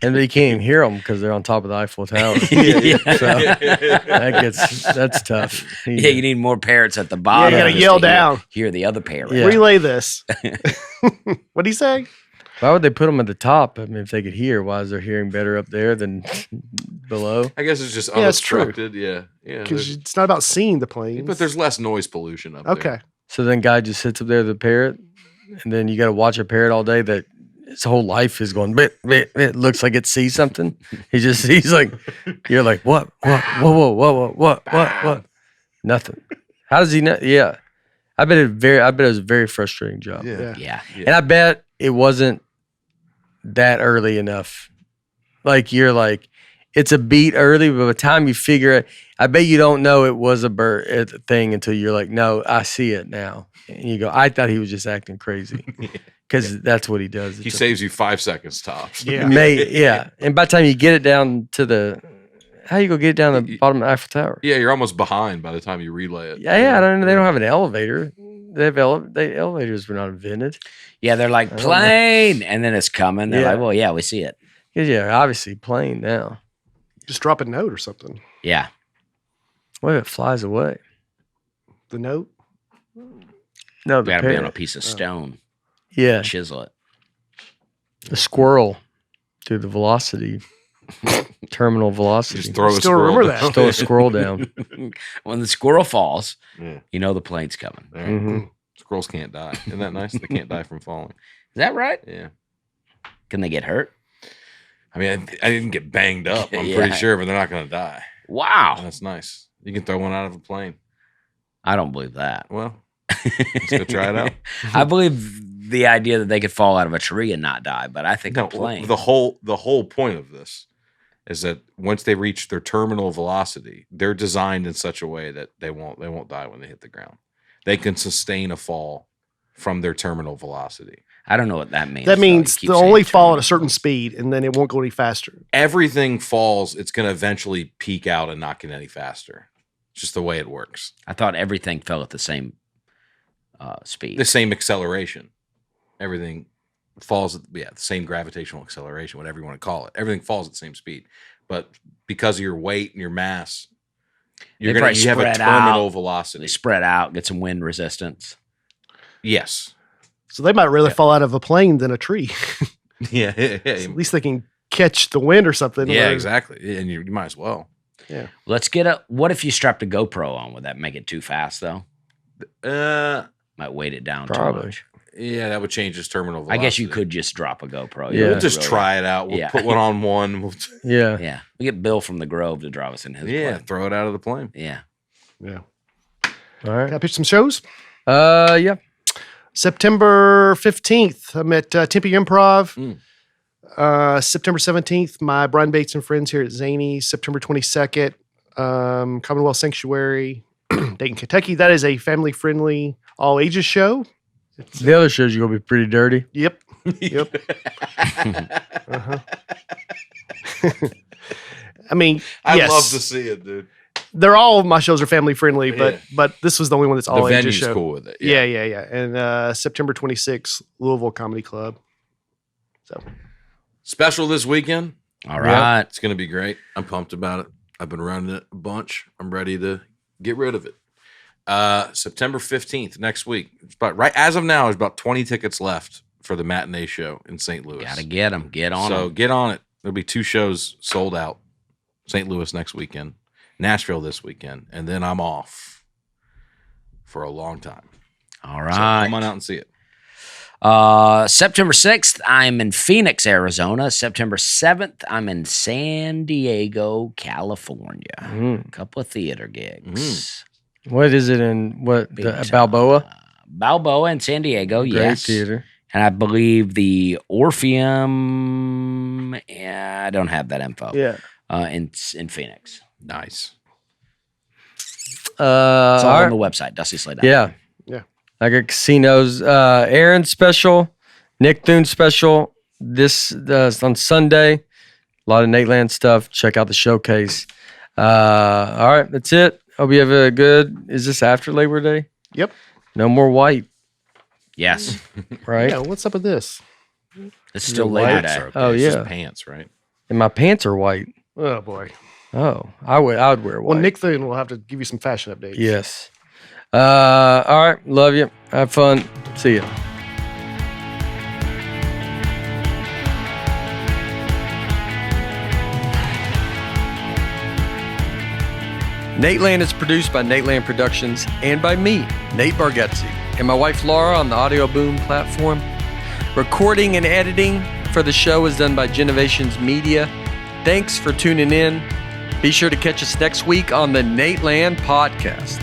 And they can't even hear them because they're on top of the Eiffel Tower. Yeah. So that's tough. Yeah, you need more parrots at the bottom. you gotta just yell to hear- down. Hear the other parrot. Yeah. Relay this. What'd he say? Why would they put them at the top? I mean, if they could hear, why is their hearing better up there than below? I guess it's just Yeah, it's true. unobstructed. Yeah. Because there's- it's not about seeing the plane. But there's less noise pollution up okay. there. So then guy just sits up there with a parrot, and then you got to watch a parrot all day that its whole life is going, bit, bit, bit. Looks like it sees something. He's like, you're like, what, what? Nothing. How does he know? Yeah. I bet it was a very frustrating job. Yeah. Yeah. And I bet it wasn't that early enough. Like you're like, it's a beat early, but by the time you figure it, I bet you don't know it was a bird thing until you're like, no, I see it now. And you go, I thought he was just acting crazy because that's what he does. He saves you 5 seconds tops. Yeah. Yeah. And by the time you get it down to how you go get it down the bottom of the Eiffel Tower? Yeah, you're almost behind by the time you relay it. Yeah. I don't know. They don't have an elevator. The elevators were not invented. Yeah, they're like I don't know. plane, and then it's coming. They're Yeah. like, well, yeah, we see it. Yeah, obviously plane now. Just drop a note or something. Yeah. What if it flies away? The note. No, We the got to be on a parrot. piece of stone, Yeah, chisel it. the squirrel through the velocity, terminal velocity. Just throw a Still squirrel remember down. that. Throw a squirrel down. When the squirrel falls, Yeah. you know the plane's coming. All right. Mhm. Squirrels can't die. Isn't that nice? They can't die from falling. Is that right? Yeah. Can they get hurt? I mean, I didn't get banged up. I'm Yeah. pretty sure, but they're not going to die. Wow. That's nice. You can throw one out of a plane. I don't believe that. Well, let's go try it out. I believe the idea that they could fall out of a tree and not die, but I think No, a plane. the whole point of this is that once they reach their terminal velocity, they're designed in such a way that they won't die when they hit the ground. They can sustain a fall from their terminal velocity. I don't know what that means. That though. means You keep they'll saying only fall at a terminal. certain speed, and then it won't go any faster. Everything falls, it's going to eventually peak out and not get any faster. It's just the way it works. I thought everything fell at the same speed. The same acceleration. Everything falls at the same gravitational acceleration, whatever you want to call it. Everything falls at the same speed. But because of your weight and your mass, you probably have a spread terminal out. velocity. They spread out, get some wind resistance. Yes. So they might rather fall out of a plane than a tree. Yeah. At least they can catch the wind or something. Yeah, or- exactly. And you might as well. Let's get a. What if you strapped a GoPro on? Would that make it too fast though? Might weight it down Probably. too much. Yeah, that would change his terminal I velocity. guess you could just drop a GoPro. Yeah. We'll just Really- try it out. We'll Yeah. put one on one. We'll Yeah. Yeah, we get Bill from the Grove to drive us in his yeah, plane. throw it out of the plane. Yeah. Yeah. All Can right. I pitch some shows? Yeah. September 15th, I'm at Tempe Improv. Mm. September 17th, my Brian Bates and friends here at Zany. September 22nd, Commonwealth Sanctuary, Dayton, Kentucky. That is a family-friendly, all-ages show. The other shows you gonna be pretty dirty. Yep. Yep. Uh-huh. I mean, I'd yes, love to see it, dude. they're all my shows are family-friendly, Yeah. but this was the only one that's The all-ages venue's show. cool with it. Yeah. And September 26th, Louisville Comedy Club. So Special this weekend. All right. It's going to be great. I'm pumped about it. I've been running it a bunch. I'm ready to get rid of it. September 15th, next week. It's about right as of now, there's about 20 tickets left for the matinee show in St. Louis. Gotta get them. Get on So them. get on it. There'll be 2 shows sold out. St. Louis next weekend, Nashville this weekend, and then I'm off for a long time. All So right. come on out and see it. September 6th, I'm in Phoenix, Arizona. September 7th, I'm in San Diego, California. Mm. A couple of theater gigs. What is it in what Big the, time. Balboa? Balboa in San Diego, Great yes. theater. And I believe the Orpheum, I don't have that info. Yeah. In Phoenix. Nice. It's all All on right. the website, DustySlade. Yeah. Yeah. I got casinos. Aaron's special, Nick Thune special. This on Sunday. A lot of Nateland stuff. Check out the showcase. All right, that's it. Hope you have a good. Is this after Labor Day? Yep. No more white, Yes. right? yeah, what's up with this? It's still Your Labor whites Day. Are okay. Oh, It's yeah. just pants, right? And my pants are white. Oh boy. Oh, I would wear white. Well, Nick Thune will have to give you some fashion updates. Yes. All right. Love you. Have fun. See ya. Nateland is produced by Nateland Productions and by me, Nate Bargatze, and my wife Laura on the Audio Boom platform. Recording and editing for the show is done by Genovations Media. Thanks for tuning in. Be sure to catch us next week on the Nateland Podcast.